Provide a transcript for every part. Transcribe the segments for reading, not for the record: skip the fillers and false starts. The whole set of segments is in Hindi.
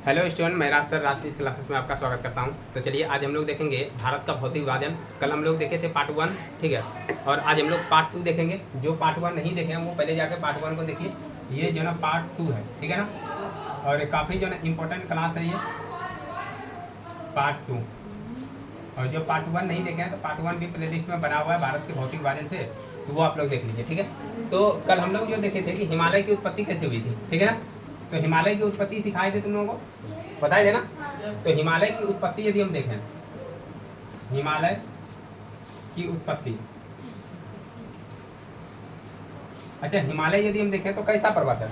हेलो स्टूडेंट, मैं राज सर राज क्लासेस में आपका स्वागत करता हूं। तो चलिए आज हम लोग देखेंगे भारत का भौतिक विभाजन। कल हम लोग देखे थे पार्ट 1, ठीक है। और आज हम लोग पार्ट 2 देखेंगे। जो पार्ट 1 नहीं देखे हैं वो पहले जाकर पार्ट 1 को देखिए। ये जो ना पार्ट 2 है, ठीक है ना। और काफ़ी जो ना इम्पोर्टेंट क्लास है ये पार्ट 2। और जो पार्ट 1 नहीं देखे हैं तो पार्ट 1 भी प्लेलिस्ट में बना हुआ है भारत के भौतिक विभाजन से, तो वो आप लोग देख लीजिए, ठीक है। तो कल हम लोग जो देखे थे कि हिमालय की उत्पत्ति कैसे हुई थी, ठीक है ना। तो हिमालय की उत्पत्ति सिखाए थे तुम लोगों को, बताए थे ना। तो हिमालय की उत्पत्ति यदि हम देखें, हिमालय की उत्पत्ति, अच्छा हिमालय यदि हम देखें तो कैसा पर्वत है,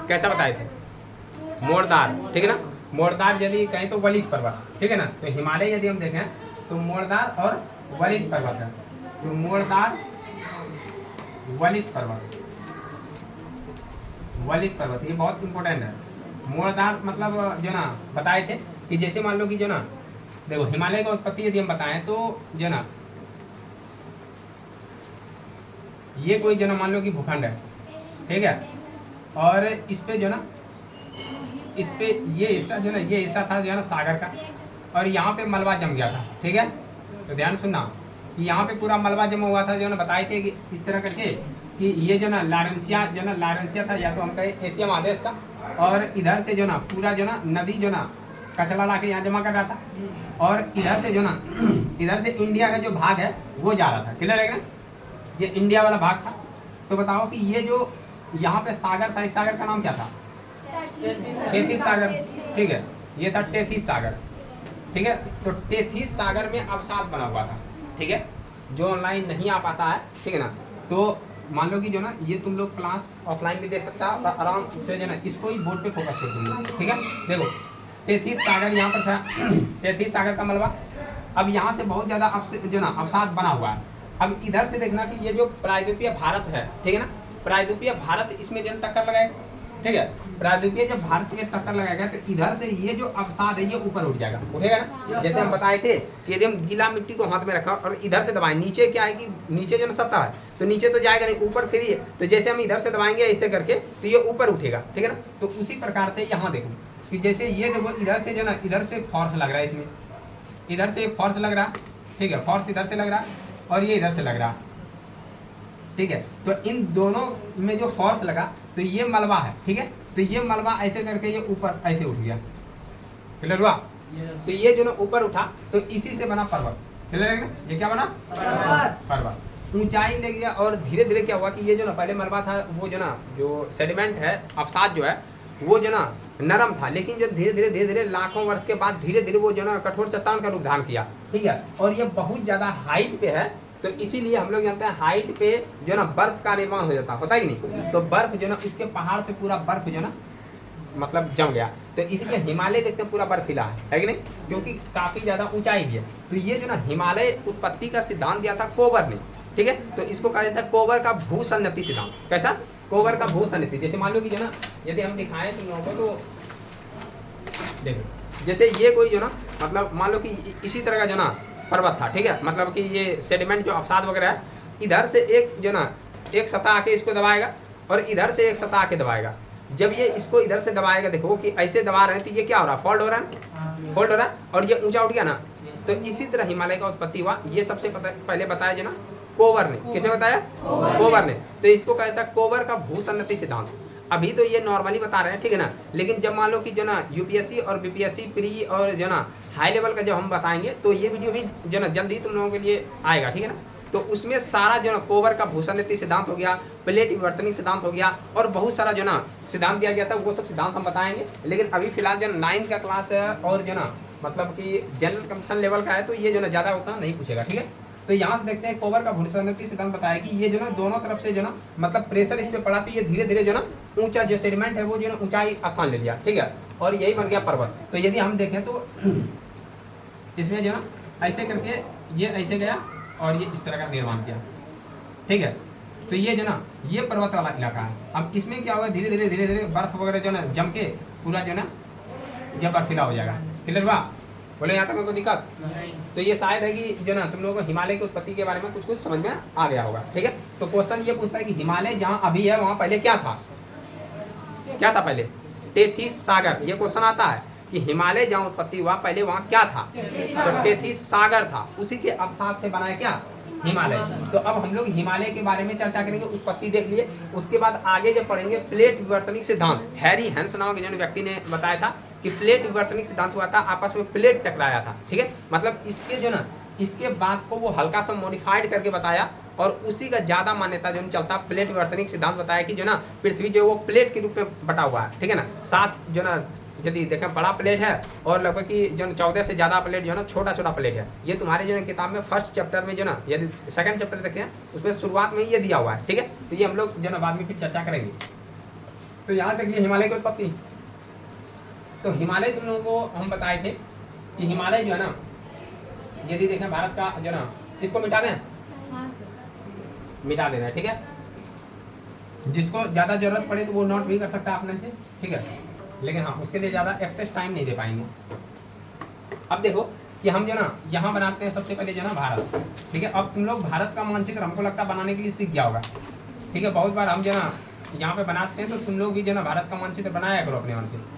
कैसा बताए थे, मोड़दार, ठीक है ना। मोड़दार यदि कहें तो वलित पर्वत, ठीक है ना। तो हिमालय यदि हम देखें तो मोड़दार और वलित पर्वत है। तो मोड़दार वलित पर्वत, वलित पर्वत ये बहुत इंपॉर्टेंट है। मोड़दार मतलब जो ना बताए थे कि जैसे मान लो कि जो ना देखो हिमालय का उत्पत्ति यदि हम बताएं तो जो ना ये कोई जो ना मान लो कि भूखंड है, ठीक है। और इस पे जो ना इस पे ये हिस्सा जो ना ये हिस्सा था जो है ना सागर का, और यहाँ पे मलबा जम गया था, ठीक है। तो ध्यान सुनना कि यहाँ पे पूरा मलबा जमा हुआ था जो ना बताए थे कि इस तरह करके कि ये जो ना लारेंसिया था, या तो हम कहें एशिया महादेश का। और इधर से जो ना पूरा जो ना नदी जो ना कचरा ला के यहाँ जमा कर रहा था, और इधर से जो ना इधर से इंडिया का जो भाग है वो जा रहा था, क्लियर है ना। ये इंडिया वाला भाग था। तो बताओ कि ये जो यहाँ पे सागर था, इस सागर का नाम क्या था, टेथिस सागर, ठीक है। ये था टेथिस सागर, ठीक है। तो टेथिस सागर में अवसाद बना हुआ था, ठीक है। जो ऑनलाइन नहीं आ पाता है, ठीक है ना, तो मान लो कि जो ना ये तुम लोग क्लास ऑफलाइन भी दे सकता है और आराम से जो ना इसको ही बोर्ड पे फोकस कर दूंगा, ठीक है। देखो टेथिस सागर यहाँ पर था, टेथिस सागर का मलबा। अब यहाँ से बहुत ज़्यादा जो ना अवसाद बना हुआ है। अब इधर से देखना कि ये जो प्रायद्वीपीय भारत है, ठीक है ना, प्रायद्वीपीय भारत इसमें जो टक्कर लगाएगा, ठीक है। प्रायद्वीपीय जब भारत में टक्कर लगाएगा तो इधर से ये जो अवसाद है ये ऊपर उठ जाएगा, उठेगा ना। जैसे हम बताए थे कि यदि हम गीला मिट्टी को हाथ में रखा और इधर से दबाएं, नीचे क्या है कि नीचे जो ना सतह है तो नीचे तो जाएगा नहीं, ऊपर फ्री है। तो जैसे हम इधर से दबाएंगे ऐसे करके तो ये ऊपर उठेगा, ठीक है ना। तो उसी प्रकार से यहाँ देखो कि जैसे ये देखो इधर से जो ना इधर से फोर्स लग रहा है, इसमें इधर से फोर्स लग रहा, ठीक है। फोर्स इधर से लग रहा और ये इधर से लग रहा, ठीक है। तो इन दोनों में जो फोर्स लगा तो ये मलबा है, ठीक है। तो ये मलबा ऐसे करके ये ऊपर ऐसे उठ गया, क्लियर हुआ। तो ये जो ना ऊपर उठा तो इसी से बना पर्वत, क्लियर है ना। ये क्या बना, पर्वत। ऊंचाई ले गया और धीरे धीरे क्या हुआ कि ये जो ना पहले मलबा था वो जो ना जो सेडिमेंट है, अवसाद जो है वो जो ना नरम था, लेकिन जो धीरे धीरे लाखों वर्ष के बाद धीरे धीरे वो जो ना कठोर चट्टान का रूप धारण किया, ठीक है। और ये बहुत ज्यादा हाइट पे है, तो इसीलिए हम लोग जानते हैं हाइट पे जो ना बर्फ का निर्माण हो जाता है, पता ही नहीं। तो बर्फ जो ना इसके पहाड़ से पूरा बर्फ जो ना मतलब जम गया, तो इसीलिए हिमालय देखते हैं पूरा बर्फीला है कि नहीं, क्योंकि काफी ज्यादा ऊंचाई भी है। तो ये जो ना हिमालय उत्पत्ति का सिद्धांत दिया था कोबर ने, ठीक है। तो इसको कहा जाता है कोबर का भूसन्नति सिद्धांत। कैसा, कोबर का भूसन्नति। जैसे मान लो कि जो ना यदि हम दिखाएं तुम लोगों को तो देखो जैसे ये कोई जो ना मतलब मान लो कि इसी तरह का जो ना पर्वत था, ठीक है। मतलब कि ये सेडिमेंट जो अवसाद वगैरह है, इधर से एक जो ना एक सतह आके इसको दबाएगा और इधर से एक सतह आके दबाएगा। जब ये इसको इधर से दबाएगा, देखो कि ऐसे दबा रहे हैं तो ये क्या हो रहा है, फोल्ड हो रहा है, फोल्ड हो रहा है और ये ऊंचा उठ गया ना। तो इसी तरह हिमालय का उत्पत्ति हुआ। ये सबसे पहले बताया जो ना कोबर ने, किसने बताया, कोबर ने। तो इसको कहता है कोबर का भूसन्नति सिद्धांत। अभी तो ये नॉर्मली बता रहे हैं, ठीक है ना, लेकिन जब मान लो कि जो ना यूपीएससी और बीपीएससी प्री और जो ना हाई लेवल का जब हम बताएंगे तो ये वीडियो भी जो ना जल्दी तुम लोगों के लिए आएगा, ठीक है ना। तो उसमें सारा जो ना कोबर का भूसन्नति सिद्धांत हो गया, प्लेट विवर्तनिक सिद्धांत हो गया और बहुत सारा जो ना सिद्धांत दिया गया था, वो सब सिद्धांत हम बताएंगे। लेकिन अभी फिलहाल जो 9th का क्लास है और जो ना मतलब कि जनरल कमीशन लेवल का है, तो ये जो ना ज़्यादा उतना नहीं पूछेगा, ठीक है। तो यहाँ से देखते हैं कोबर का भूसन्नति सिद्धांत बताया कि ये जो ना दोनों तरफ से जो ना मतलब प्रेशर इस पे पड़ा तो ये धीरे धीरे जो ना ऊंचा जो सेडिमेंट है वो जो ना ऊंचाई स्थान ले लिया, ठीक है। और यही बन गया पर्वत। तो यदि हम देखें तो इसमें जो ना ऐसे करके ये ऐसे गया और ये इस तरह का निर्माण किया, ठीक है। तो ये जो ना ये पर्वत वाला इलाका है। अब इसमें क्या होगा, धीरे धीरे बर्फ वगैरह जो ना जम के पूरा जो ना ये बर्फीला हो जाएगा, क्लियर हुआ। बोले यहाँ तक मेरे को दिक्कत। तो ये शायद है कि जो ना तुम लोगों को हिमालय की उत्पत्ति के बारे में कुछ कुछ समझ में आ गया होगा, ठीक है। तो क्वेश्चन ये पूछता है कि हिमालय जहाँ अभी है वहाँ पहले क्या था, क्या था पहले, टेथिस सागर। ये क्वेश्चन आता है कि हिमालय जहाँ उत्पत्ति हुआ पहले वहाँ क्या था, तो टेथिस सागर था, उसी के अवसाद से बना है क्या, हिमालय। तो अब हम लोग हिमालय के बारे में चर्चा करेंगे, उत्पत्ति देख लिए। उसके बाद आगे जब पढ़ेंगे प्लेट विवर्तनिक सिद्धांत, हैरी हेंस नामक जन व्यक्ति ने बताया था कि प्लेट विवर्तनिक सिद्धांत हुआ था, आपस में प्लेट टकराया था, ठीक है। मतलब इसके जो ना इसके बाद को वो हल्का सा मॉडिफाइड करके बताया और उसी का ज्यादा मान्यता जो चलता, प्लेट विवर्तनिक सिद्धांत बताया कि जो ना पृथ्वी जो वो प्लेट के रूप में बटा हुआ है, ठीक है ना। 7 जो ना यदि देखें बड़ा प्लेट है और लगभग कि जो 14 से ज़्यादा प्लेट जो है ना छोटा छोटा प्लेट है। ये तुम्हारे जो है किताब में फर्स्ट चैप्टर में जो ना यदि सेकंड चैप्टर देखें उसमें शुरुआत में ये दिया हुआ है, ठीक है। तो ये हम लोग जो ना बाद में फिर चर्चा करेंगे। तो यहाँ तक ये हिमालय की उत्पत्ति। तो हिमालय तुम लोगों को हम बताए थे कि हिमालय जो है ना यदि देखें भारत का जो ना, इसको मिटा दें, मिटा देना है, ठीक है। जिसको ज़्यादा जरूरत पड़े तो वो नोट भी कर सकता है अपने से, ठीक है। लेकिन हाँ उसके लिए ज़्यादा एक्सेस टाइम नहीं दे पाएंगे। अब देखो कि हम जो ना यहाँ बनाते हैं सबसे पहले जो ना भारत, ठीक है। अब तुम लोग भारत का मानचित्र हमको लगता है बनाने के लिए सीख गया होगा, ठीक है। बहुत बार हम जो ना यहाँ पे बनाते हैं तो तुम लोग भी जो ना भारत का मानचित्र बनाया करो अपने मन से।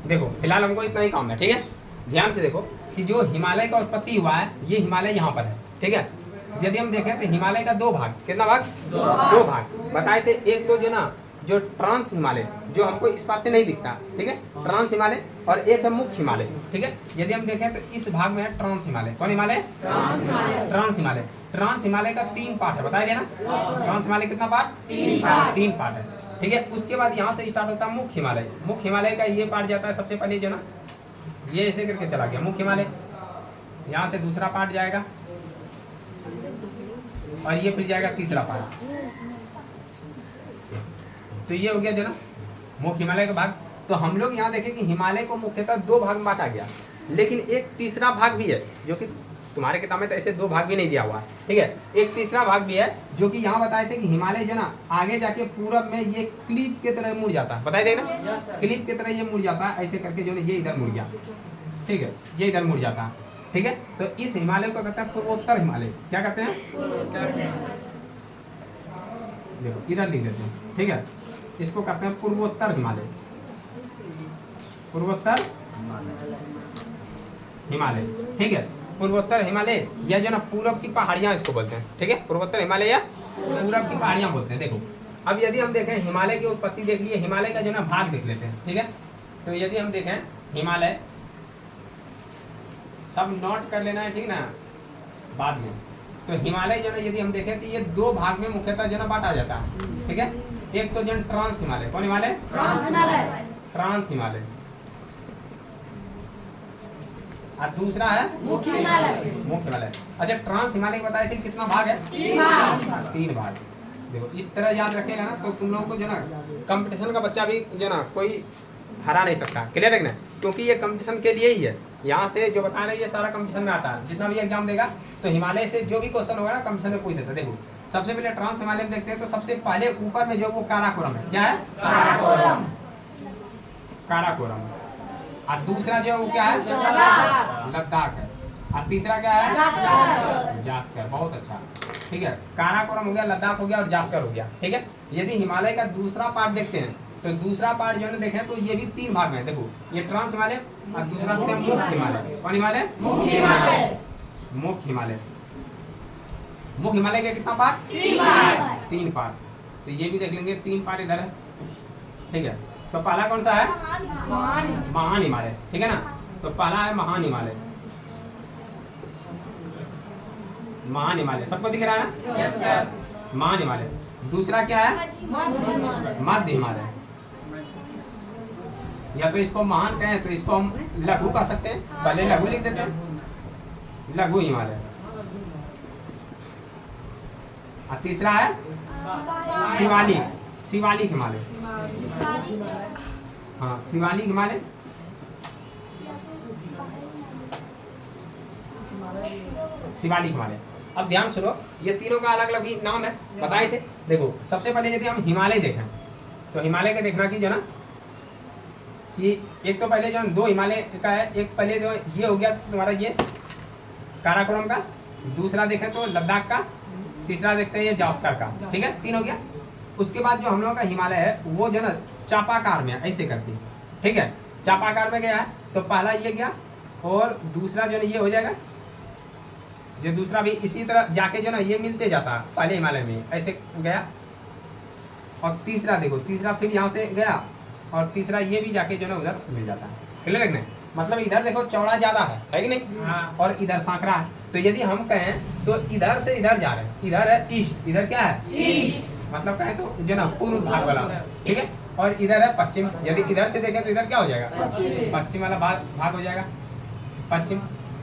देखो फिलहाल हमको इतना ही काम है, ठीक है। ध्यान से देखो कि जो हिमालय का उत्पत्ति हुआ है ये हिमालय यहाँ पर है, ठीक है। यदि हम देखें तो हिमालय का 2 भाग, कितना भाग, 2 भाग बताए थे। एक तो जो ना जो ट्रांस हिमालय जो हमको इस पार से नहीं दिखता, ठीक है, ट्रांस हिमालय, और एक है मुख्य हिमालय, ठीक है। यदि हम देखें तो इस भाग में है ट्रांस हिमालय। कौन हिमालय, ट्रांस हिमालय। ट्रांस हिमालय का 3 पार्ट है, बताया गया ना। ट्रांस हिमालय कितना पार्ट, 3 पार्ट है, ठीक है। उसके बाद यहाँ से स्टार्ट होता है मुख्य हिमालय। मुख्य हिमालय का ये पार्ट जाता है सबसे पहले जो ना ये ऐसे करके चला गया मुख्य हिमालय, यहाँ से दूसरा पार्ट जाएगा और ये फिर जाएगा तीसरा पार्ट। तो ये हो गया जो ना मुख्य हिमालय का भाग। तो हम लोग यहाँ देखें कि हिमालय को मुख्यतः 2 भाग में बांटा गया, लेकिन एक तीसरा भाग भी है जो कि तुम्हारे किताब में तो ऐसे 2 भाग भी नहीं दिया हुआ है, ठीक है। एक तीसरा भाग भी है जो कि यहाँ बताए थे कि हिमालय जो ना आगे जाके पूरब में ये क्लिप के तरह मुड़ जाता है, बताए थे ना, क्लिप के तरह ये मुड़ जाता है ऐसे करके जो ना ये इधर मुड़ गया, ठीक है, ये इधर मुड़ जाता है, ठीक है। तो इस हिमालय को कहते हैं पूर्वोत्तर हिमालय। क्या कहते हैं, देखो इधर लिख देते हैं, ठीक है। इसको कहते हैं पूर्वोत्तर हिमालय, पूर्वोत्तर हिमालय, ठीक है। पूर्वोत्तर हिमालय या जो ना पूरब की पहाड़ियां इसको बोलते हैं, ठीक है। पूर्वोत्तर हिमालय या पूरब की पहाड़ियां बोलते हैं। देखो अब यदि हम देखें हिमालय की उत्पत्ति देख लिए, हिमालय का जो ना भाग देख लेते हैं, ठीक है। तो यदि हम देखें हिमालय, सब नोट कर लेना है, ठीक ना, बाद में। तो हिमालय जो ना यदि हम देखें तो ये 2 भाग में मुख्यतः जो ना बांटा जाता है, ठीक है। एक तो जो ट्रांस हिमालय, कौन हिमालय, ट्रांस हिमालय, और दूसरा है मुख्य हिमालय, मुख्य हिमालय। अच्छा ट्रांस हिमालय बताए थे कितना भाग है, 3 भाग। देखो इस तरह याद रखेगा ना तो तुम लोगों को जो ना कंपटीशन का बच्चा भी जो ना कोई हरा नहीं सकता, क्लियर है ना, क्योंकि ये कंपटीशन के लिए ही है। यहाँ से जो बता रहे हैं ये सारा कंपटीशन में आता है, जितना भी एग्जाम देगा तो हिमालय से जो भी क्वेश्चन होगा ना कंपटीशन में पूछ देता है। देखो सबसे पहले ट्रांस हिमालय में देखते हैं तो सबसे पहले ऊपर में जो वो काराकोरम है, क्या है, काराकोरम, काराकोरम। और दूसरा जो वो क्या है, लद्दाख है। और तीसरा क्या है, जास्कर। बहुत अच्छा, ठीक है। काराकोरम हो गया, लद्दाख हो गया और जास्कर हो गया, ठीक है। यदि हिमालय का दूसरा पार्ट देखते हैं तो दूसरा पार्ट जो है देखें तो ये भी 3 भाग में। देखो ये ट्रांस हिमालय और दूसरा मुख्य हिमालय। कौन हिमालय, मुख्य हिमालय, मुख्य हिमालय। मुख्य हिमालय का कितना पार्ट, 3 पार्ट। तो ये भी देख लेंगे 3 पार्ट इधर है, ठीक है। तो पहला कौन सा है, महान हिमालय, ठीक है ना। तो पहला है महान हिमालय, महान हिमालय, सबको दिख रहा है ना, महान हिमालय। दूसरा क्या है, मध्य हिमालय, या तो इसको महान कहें तो इसको हम लघु कह सकते हैं, पहले लघु लिख देते हैं, लघु हिमालय। और तीसरा है शिवालिक, शिवालिक हिमालय, हाँ शिवालिक हिमालय। शिवालिक हिमालय। अब ध्यान सुनो, ये तीनों का अलग अलग नाम है, बताए थे। देखो सबसे पहले यदि हम हिमालय देखें तो हिमालय का देखना कि जो ना कि एक तो पहले जो 2 हिमालय का है, एक पहले जो ये हो गया तुम्हारा ये काराकोरम का, दूसरा देखें तो लद्दाख का, तीसरा देखते हैं ये जास्कर का, ठीक है 3 हो गया। उसके बाद जो हम लोगों का हिमालय है वो जो ना चापाकार में ऐसे करके, ठीक है चापाकार में गया है, तो पहला ये गया और दूसरा जो ना ये हो जाएगा, जो दूसरा भी इसी तरह जाके जो ना ये मिलते जाता है पहले हिमालय में ऐसे गया, और तीसरा देखो तीसरा फिर यहाँ से गया और तीसरा ये भी जाके जो ना उधर मिल जाता है। क्लियर है? मतलब इधर देखो चौड़ा ज्यादा है कि नहीं, और इधर सांकरा है। तो यदि हम कहें तो इधर से इधर जा रहे हैं, इधर है ईस्ट, इधर क्या है ईस्ट, मतलब कहें तो जो ना पूर्व भाग वाला, ठीक है, और इधर है पश्चिम। यदि इधर से देखें तो इधर क्या हो जाएगा पश्चिम वाला भाग हो जाएगा पश्चिम।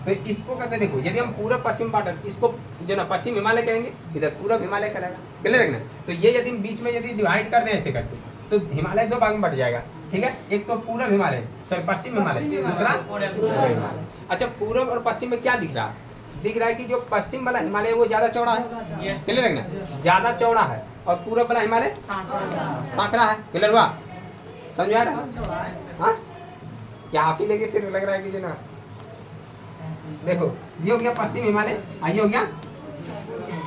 तो इसको कहते देखो, यदि हम पूरा पश्चिम पार्ट इसको जो ना पश्चिम हिमालय कहेंगे, इधर पूरा हिमालय करेगा। क्लियर है ना? तो ये यदि बीच में यदि डिवाइड कर दें ऐसे करके तो हिमालय 2 भाग में बट जाएगा, ठीक है, एक तो पूर्व हिमालय सॉरी पश्चिम हिमालय, दूसरा पूर्व हिमालय। अच्छा पूर्व और पश्चिम में क्या दिख रहा है? दिख रहा है कि जो पश्चिम वाला हिमालय वो ज्यादा चौड़ा है। क्लियर है ना? ज्यादा चौड़ा है, और पूर्व वाला हिमालय सांकरा है। क्लियर हुआ? समझ आ रहा है? हाँ क्या आप ही लेके सिर्फ लग रहा है कि जो ना देखो ये हो गया पश्चिम हिमालय, ये हो गया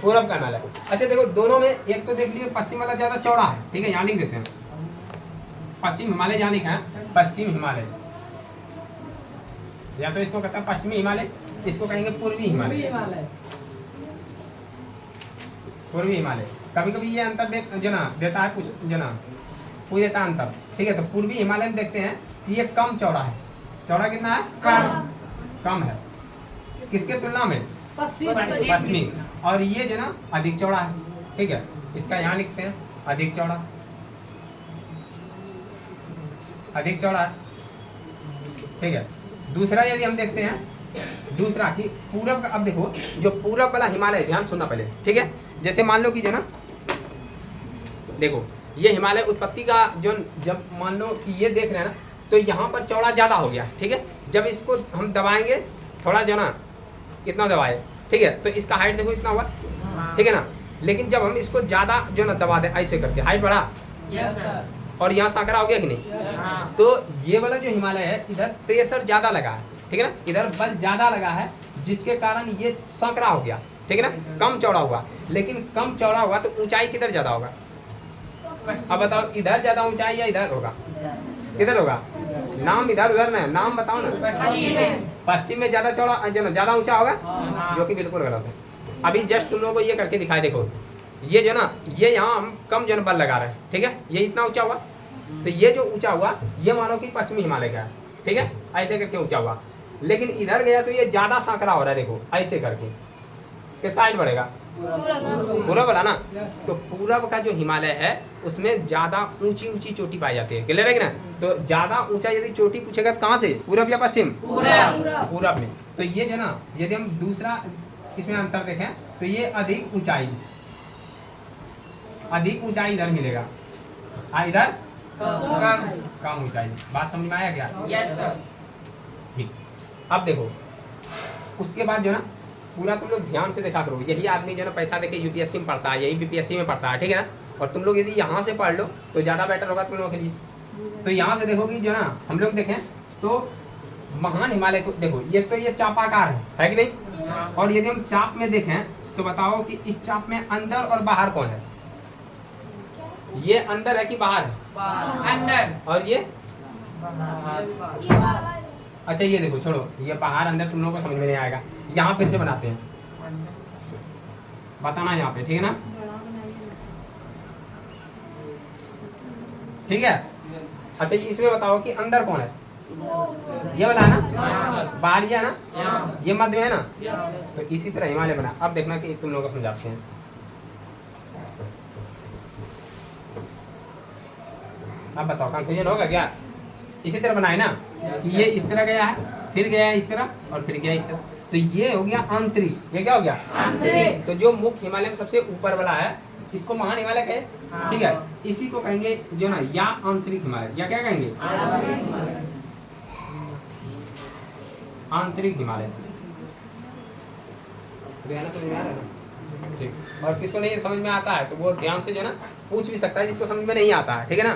पूर्व का हिमालय। अच्छा देखो दोनों में एक तो देख लीजिए पश्चिम वाला ज्यादा चौड़ा है, ठीक है यहाँ लिख देते हैं पश्चिम हिमालय, जहाँ लिखा है पश्चिम हिमालय, या तो इसको कहते हैं पश्चिमी हिमालय, इसको कहेंगे पूर्वी हिमालय, पूर्वी हिमालय। कभी कभी ये अंतर जो ना देता है कुछ जो ना कोई देता है अंतर, ठीक है। तो पूर्वी हिमालय में देखते हैं कि ये कम चौड़ा है, चौड़ा कितना है कम है, किसके तुलना में पश्चिमी, और ये जो ना अधिक चौड़ा है, ठीक है, इसका यहाँ लिखते हैं अधिक चौड़ा, अधिक चौड़ा है, ठीक है। दूसरा यदि हम देखते हैं दूसरा कि पूरब का, अब देखो जो पूरब वाला हिमालय, ध्यान सुनना पहले, ठीक है। जैसे मान लो कि जो ना देखो ये हिमालय उत्पत्ति का जो, जब मान लो कि ये देख रहे हैं ना तो यहाँ पर चौड़ा ज़्यादा हो गया, ठीक है। जब इसको हम दबाएंगे थोड़ा जो ना इतना दबाए, ठीक है, तो इसका हाइट देखो इतना हुआ, ठीक है ना। लेकिन जब हम इसको ज़्यादा जो ना दबा दें ऐसे करके, हाइट बढ़ा और यहाँ सांकरा हो गया कि नहीं, तो ये वाला जो हिमालय है इधर प्रेशर ज़्यादा लगा है, ठीक है ना, इधर बल ज़्यादा लगा है जिसके कारण ये सांकरा हो गया, ठीक है ना, कम चौड़ा हुआ। लेकिन कम चौड़ा हुआ तो ऊंचाई किधर ज़्यादा होगा? अब बताओ इधर ज़्यादा ऊंचाई या इधर होगा? किधर होगा? नाम इधर उधर ना, नाम बताओ ना। पश्चिम में ज़्यादा चौड़ा जो ना ज़्यादा ऊंचा होगा, जो कि बिल्कुल गलत है। अभी जस्ट तुम लोगों को ये करके दिखाए, देखो ये जो ना ये यहाँ हम कम जन बल लगा रहे हैं, ठीक है, ये इतना ऊंचा हुआ, तो ये जो ऊंचा हुआ ये मानो कि पश्चिमी हिमालय का है, ठीक है, ऐसे करके ऊंचा हुआ। लेकिन इधर गया तो ये ज्यादा सांकरा हो रहा है, देखो ऐसे करके, किसका हाइट बढ़ेगा? पूरब वाला ना। तो पूरब का जो हिमालय है उसमें ज्यादा ऊंची ऊंची चोटी पाई जाती है। क्लियर है कि ना? तो ज्यादा ऊंचा यदि चोटी पूछेगा तो कहाँ से, पूरब या पश्चिम? पूरब में। तो ये जो ना यदि हम दूसरा इसमें अंतर देखें तो ये अधिक ऊंचाई इधर मिलेगा, इधर कम ऊंचाई। बात समझ में आया क्या? Yes sir. ठीक, अब देखो उसके बाद जो ना पूरा तुम लोग ध्यान से देखा करो, यही आदमी जो ना पैसा देके यूपीएससी में पढ़ता है, यही बीपीएससी में पढ़ता है, ठीक है ना। और तुम लोग यदि यहाँ से पढ़ लो तो ज़्यादा बेटर होगा तुम लोगों के लिए। तो यहाँ से देखोगे जो ना हम लोग देखें तो महान हिमालय को देखो, ये तो ये चापाकार है कि नहीं? और यदि हम चाप में देखें तो बताओ कि इस चाप में अंदर और बाहर कौन है? ये अंदर है कि बाहर है? अंदर। और ये अच्छा ये देखो छोड़ो, ये बाहर अंदर तुम लोगों को समझ में नहीं आएगा, यहाँ फिर से बनाते हैं, बताना यहाँ पे, ठीक है ना? ठीक है। अच्छा ये इसमें बताओ कि अंदर कौन है? ये वाला है ना, बाहर ये है ना, ये मध्य में है ना। तो इसी तरह हिमालय बना। अब देखना कि तुम लोगों को समझाते हैं। अब बताओ कंफ्यूजन होगा क्या? इसी तरह बनाए ना, ये इस तरह गया है, फिर गया इस तरह और फिर गया इस तरह, तो ये हो गया आंतरिक। ये क्या हो गया? आंतरिक। तो जो मुख्य हिमालय में सबसे ऊपर वाला है इसको महान हिमालय कहे, ठीक है। इसी को कहेंगे जो ना या आंतरिक हिमालय, या क्या कहेंगे? आंतरिक हिमालय। समझ में आ रहा है ना? ठीक। और किसको नहीं समझ में आता है तो वो ध्यान से जो है ना पूछ भी सकता है, जिसको समझ में नहीं आता है, ठीक है ना।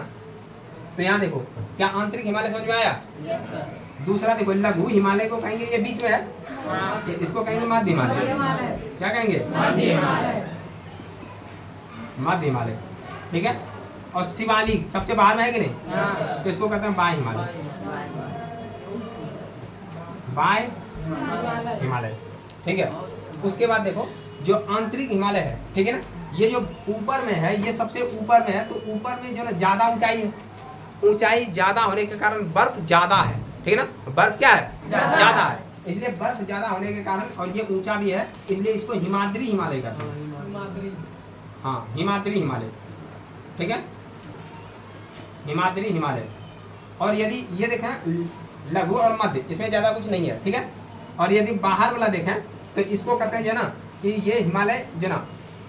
तो यहाँ देखो, क्या आंतरिक हिमालय समझ में आया? दूसरा देखो, लघु हिमालय को कहेंगे ये बीच में है, इसको कहेंगे मध्य हिमालय। क्या कहेंगे? मध्य हिमालय, ठीक है। और शिवालिक सबसे बाहर में है कि नहीं, तो इसको कहते हैं बाह्य हिमालय, बाह्य हिमालय, ठीक है। उसके बाद देखो जो आंतरिक हिमालय है, ठीक है ना, ये जो ऊपर में है, ये सबसे ऊपर में है, तो ऊपर में जो ना ज्यादा ऊंचाई है, ऊंचाई ज्यादा होने के कारण बर्फ ज्यादा है, ठीक है ना, बर्फ क्या है? ज्यादा है, इसलिए बर्फ ज्यादा होने के कारण, और ये ऊंचा भी है, इसलिए इसको हिमाद्री हिमालय कहते हैं। हाँ, हिमाद्री हिमालय, ठीक है, हिमाद्री हिमालय। और यदि ये देखें लघु और मध्य, इसमें ज्यादा कुछ नहीं है, ठीक है। और यदि बाहर वाला देखें तो इसको कहते हैं जो ना कि ये हिमालय जो ना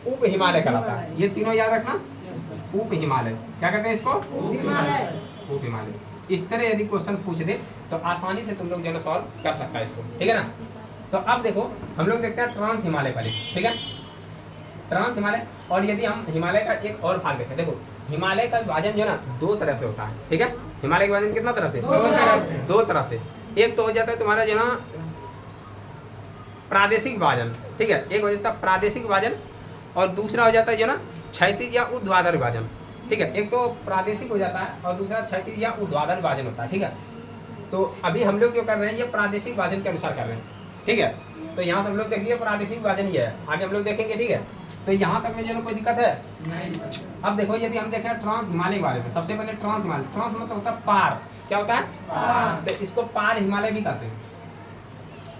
उप हिमालय कहलाता है। ये तीनों याद रखना, उप हिमालय। क्या कहते हैं इसको? उप हिमालय। इस तरह यदि क्वेश्चन पूछ दे तो आसानी से तुम लोग जो है सॉल्व कर सकता है इसको, ठीक है ना। तो अब देखो हम लोग देखते हैं ट्रांस हिमालय वाले, ठीक है, ट्रांस हिमालय। और यदि हम हिमालय का एक और भाग देखें, देखो हिमालय का विभाजन जो है ना दो तरह से होता है, ठीक है। हिमालय का विभाजन कितना तरह से? दो तरह से। एक तो हो जाता है तुम्हारा जो ना प्रादेशिक विभाजन, ठीक है, एक हो जाता है प्रादेशिक विभाजन, और दूसरा हो जाता है जो ना क्षैतिज या ऊर्ध्वाधर विभाजन, ठीक है। एक तो प्रादेशिक हो जाता है और दूसरा क्षैतिज या ऊर्ध्वाधर विभाजन होता है, ठीक है। तो अभी हम लोग जो कर रहे हैं ये प्रादेशिक विभाजन के अनुसार कर रहे हैं, ठीक है। तो यहाँ से हम लोग देखिए प्रादेशिक विभाजन ये है, आगे हम लोग देखेंगे, ठीक है। तो यहाँ तक में जो कोई दिक्कत है नहीं। अब देखो यदि हम देखें ट्रांस हिमालय के बारे में, सबसे पहले ट्रांस हिमालय, ट्रांस मतलब होता है पार। क्या होता है? पार। तो इसको पार हिमालय भी कहते हैं,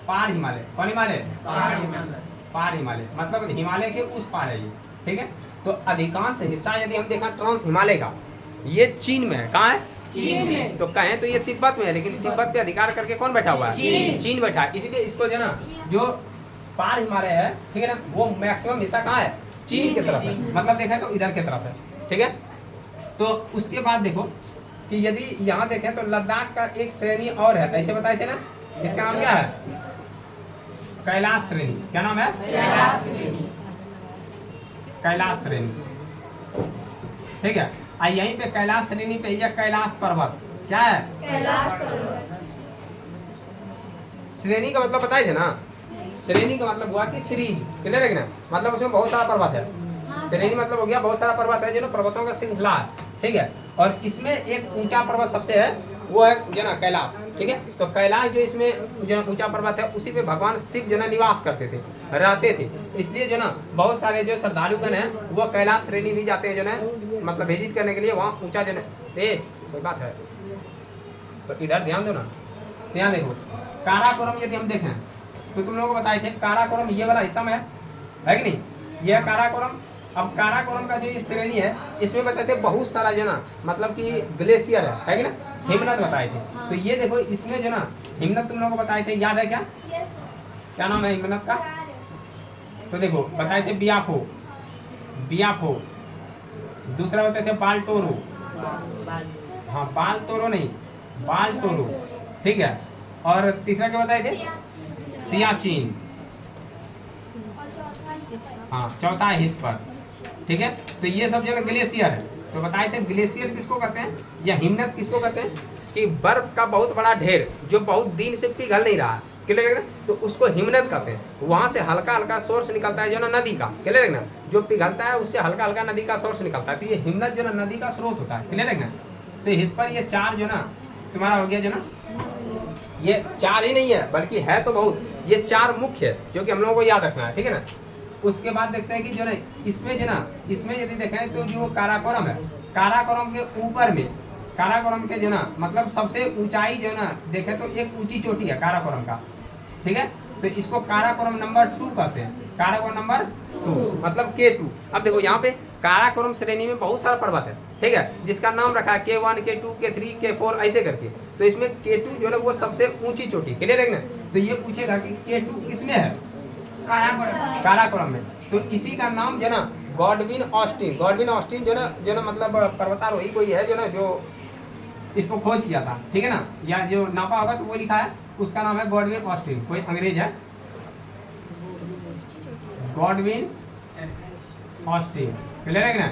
पार हिमालय। कौन हिमालय? पार हिमालय मतलब हिमालय के उस पार है ये, ठीक है। तो अधिकांश हिस्सा यदि हम देखें ट्रांस हिमालय का, ये चीन में है। कहाँ है? चीन में। तो कहें तो ये तिब्बत में है, लेकिन तिब्बत पे अधिकार करके कौन बैठा हुआ है? चीन बैठा है। इसलिए इसको जो ना जो पार हिमालय है, ठीक है ना, वो मैक्सिमम हिस्सा कहाँ है? चीन की तरफ है, मतलब देखें तो इधर की तरफ है, ठीक है। तो उसके बाद देखो कि यदि यहाँ देखें तो लद्दाख का एक श्रेणी और है, ऐसे बताए थे ना, इसका नाम क्या है? कैलाश श्रेणी। क्या नाम है? कैलाश श्रेणी। कैलाश श्रेणी, ठीक है। यहीं पे कैलाश श्रेणी पे यह कैलाश पर्वत क्या है? कैलाश पर्वत। श्रेणी का मतलब बताए थे ना, श्रेणी का मतलब हुआ कि सीरीज, क्लियर है कि ना, मतलब उसमें बहुत सारा पर्वत है। श्रेणी मतलब हो गया बहुत सारा पर्वत है, जो पर्वतों का श्रृंखला है, ठीक है। और इसमें एक ऊंचा पर्वत सबसे है, वो है जो ना कैलाश, ठीक है। तो कैलाश जो इसमें जो ऊंचा पर्वत है, उसी पे भगवान शिव जो ना निवास करते थे, रहते थे। इसलिए जो ना बहुत सारे जो श्रद्धालुगण हैं वो कैलाश श्रेणी भी जाते हैं, जो ना मतलब विजिट करने के लिए वहाँ ऊंचा जो ना। कोई बात है तो इधर ध्यान दो ना, ध्यान देखो। काराकोरम यदि हम देखें तो तुम लोगों को बताए थे काराकोरम ये वाला हिस्सा में है कि नहीं, ये काराकोरम। अब काराकोरम का जो ये श्रेणी है, इसमें बताए थे बहुत सारा जो ना मतलब कि ग्लेशियर है कि ना, हिमनद बताए थे। तो ये देखो इसमें जो ना हिमनद तुम लोगों को बताए थे, याद है क्या? क्या नाम है हिमनद का? तो देखो बताए थे बियाफो, बियाफो। दूसरा बताए थे बाल्टोरो, हाँ बाल्टोरो नहीं, बाल्टोरो, ठीक है। और तीसरा क्या बताए थे? सियाचिन, हाँ चौथा है हिस्पर, ठीक है। तो ये सब जो ग्लेशियर है। तो बताए थे ग्लेशियर किसको कहते हैं या हिमनद किसको कहते हैं? कि बर्फ का बहुत बड़ा ढेर जो बहुत दिन से पिघल नहीं रहा, क्लियर है ना, तो उसको हिमनद कहते हैं। वहां से हल्का हल्का सोर्स निकलता है जो ना नदी का, क्लियर है ना, जो पिघलता है उससे हल्का हल्का नदी का सोर्स निकलता है। तो ये हिमनद जो ना नदी का स्रोत होता है, क्लियर है ना। तो हिस्पर ये चार जो ना तुम्हारा हो गया जो ना, ये चार ही नहीं है बल्कि है तो बहुत, ये चार मुख्य है जो कि हम लोगों को याद रखना है, ठीक है ना। उसके बाद देखते हैं कि जो ना इसमें जो ना इसमें यदि देखें तो जो काराकोरम है, काराकोरम के ऊपर में, काराकोरम के जो ना मतलब सबसे ऊंचाई जो ना देखें तो एक ऊंची चोटी है काराकोरम का, ठीक है। तो इसको काराकोरम नंबर 2 कहते हैं, काराकोरम नंबर 2 मतलब K2। अब देखो यहाँ पे काराकोरम श्रेणी में बहुत सारा पर्वत है, ठीक है, जिसका नाम रखा है K1, K2, K3, K4 ऐसे करके। तो इसमें K2 जो है वो सबसे ऊंची चोटी, क्लियर है ना। तो ये पूछेगा कि K2 किसमें है? काराकोरम में। तो इसी का नाम जो ना गॉडविन ऑस्टिन, गॉडविन ऑस्टिन जो ना मतलब पर्वतारोही कोई है जो ना जो इसको खोज किया था, ठीक है ना, या जो नापा होगा तो वो लिखा है, उसका नाम है गॉडविन ऑस्टिन, कोई अंग्रेज है, गॉडविन ऑस्टिन, क्लियर है कि ना।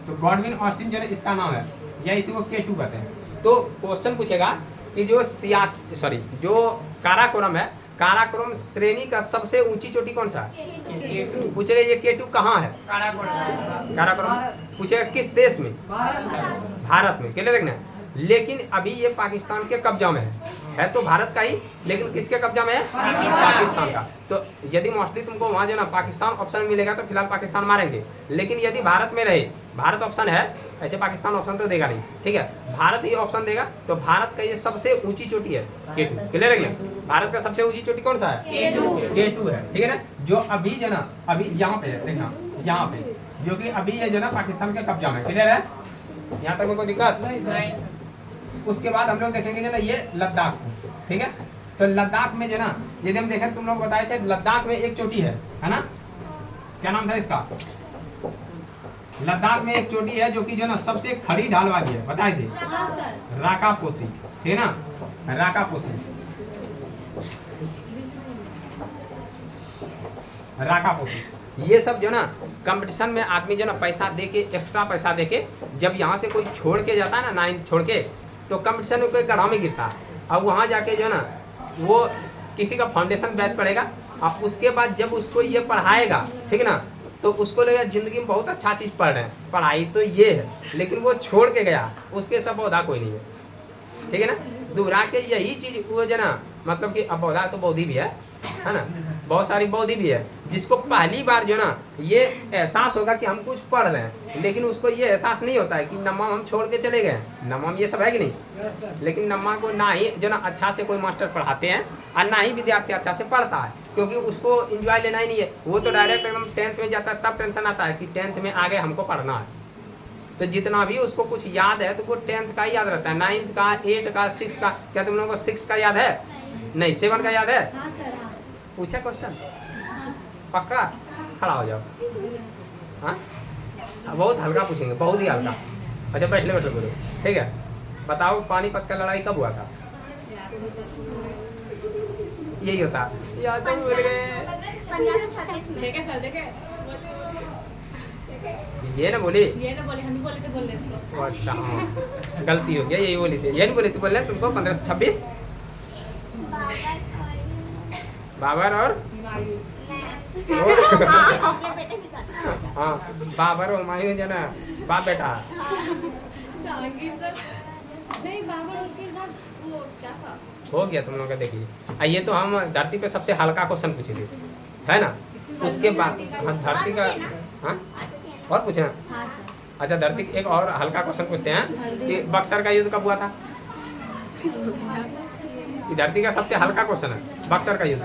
तो गॉडविन ऑस्टिन जो है इसका नाम है, या इसी को K2 कहते हैं। तो क्वेश्चन पूछेगा कि जो काराकोरम है, काराकोरम श्रेणी का सबसे ऊंची चोटी कौन सा है? पूछेगा ये K2 कहाँ है? काराकोरम पूछेगा किस देश में? भारत में, क्लियर है कि ना। लेकिन अभी ये पाकिस्तान के कब्जा में है तो भारत का ही, लेकिन किसके कब्जा में है? पाकिस्तान का। तो यदि मोस्टली तुमको वहाँ जो ना पाकिस्तान ऑप्शन मिलेगा तो फिलहाल पाकिस्तान मारेंगे, लेकिन यदि भारत में रहे, भारत ऑप्शन है, ऐसे पाकिस्तान ऑप्शन तो देगा नहीं, ठीक है, भारत ही ऑप्शन देगा। तो भारत का ये सबसे ऊंची चोटी है K2, क्लियर है कि भारत का सबसे ऊंची चोटी कौन सा है? K2 है, ठीक है ना। जो अभी जो ना अभी यहाँ पे है, देखना यहाँ पे, जो कि अभी ये जो ना पाकिस्तान के कब्जा में, क्लियर है, यहाँ तक में कोई दिक्कत नहीं। उसके बाद हम लोग देखेंगे जो ना ये लद्दाख, ठीक है। तो लद्दाख में जो ना यदि हम देखें, तुम लोग बताए थे लद्दाख में एक चोटी है ना, क्या नाम था इसका? लद्दाख में एक चोटी है जो कि जो ना सबसे खड़ी ढाल वाली है, बताए थे, राकापोसी, ठीक है ना, राकापोसी, राकापोसी। ये सब जो ना कंपटीशन में आदमी जो ना पैसा दे के, एक्स्ट्रा पैसा दे के, जब यहाँ से कोई छोड़ के जाता है ना 9th छोड़ के, तो कंपटीशन में कोई गड्ढा में गिरता है, अब वहाँ जाके जो ना वो किसी का फाउंडेशन बैच पड़ेगा, और उसके बाद जब उसको ये पढ़ाएगा, ठीक है ना, तो उसको लगेगा जिंदगी में बहुत अच्छा चीज़ पढ़ रहे हैं, पढ़ाई तो ये है, लेकिन वो छोड़ के गया, उसके सब पौधा कोई नहीं है, ठीक है ना। दोहरा के यही चीज़ वो जो ना मतलब कि अब पौधा तो बौद्धि भी है ना, बहुत सारी बौद्धि भी है, जिसको पहली बार जो ना ये एहसास होगा कि हम कुछ पढ़ रहे हैं, लेकिन उसको ये एहसास नहीं होता है कि नम्मा हम छोड़ के चले गए, नम्मा ये सब है कि नहीं। लेकिन नम्मा को ना ही जो ना अच्छा से कोई मास्टर पढ़ाते हैं और ना ही विद्यार्थी अच्छा से पढ़ता है, क्योंकि उसको एंजॉय लेना ही नहीं है, वो तो डायरेक्ट एकदम 10th में जाता है, तब टेंशन आता है कि 10th में आगे हमको पढ़ना है। तो जितना भी उसको कुछ याद है तो वो 10th का ही याद रहता है, 9th का, 8 का, 6 का। क्या तुम लोगों को 6 का याद है? नहीं, 7 का याद है? पूछा क्वेश्चन पक्का? खड़ा हो जाओ। हाँ, बहुत हल्का पूछेंगे, बहुत ही हल्का। अच्छा बैठले बैठले बोलो, ठीक है। बताओ पानीपत का लड़ाई कब हुआ था? यही होता याद तो भूल गए। ये ना बोली, हम बोले थे, बोल रहे। अच्छा हाँ, गलती हो गया, यही बोली थी, ये नहीं बोली थी, बोल रहे तुमको 15 से 26 बाबर और हाँ, बाबर और हुमायूं जो ना बाप बेटा नहीं, बाबर उसके साथ वो क्या था? हो गया तुम लोग का। देखिए ये तो हम धरती पे सबसे हल्का क्वेश्चन पूछे थे, है ना। उसके बाद धरती का, हाँ और पूछे। अच्छा धरती एक और हल्का क्वेश्चन पूछते हैं कि बक्सर का युद्ध कब हुआ था? धरती का सबसे हल्का क्वेश्चन है, बक्सर का युद्ध।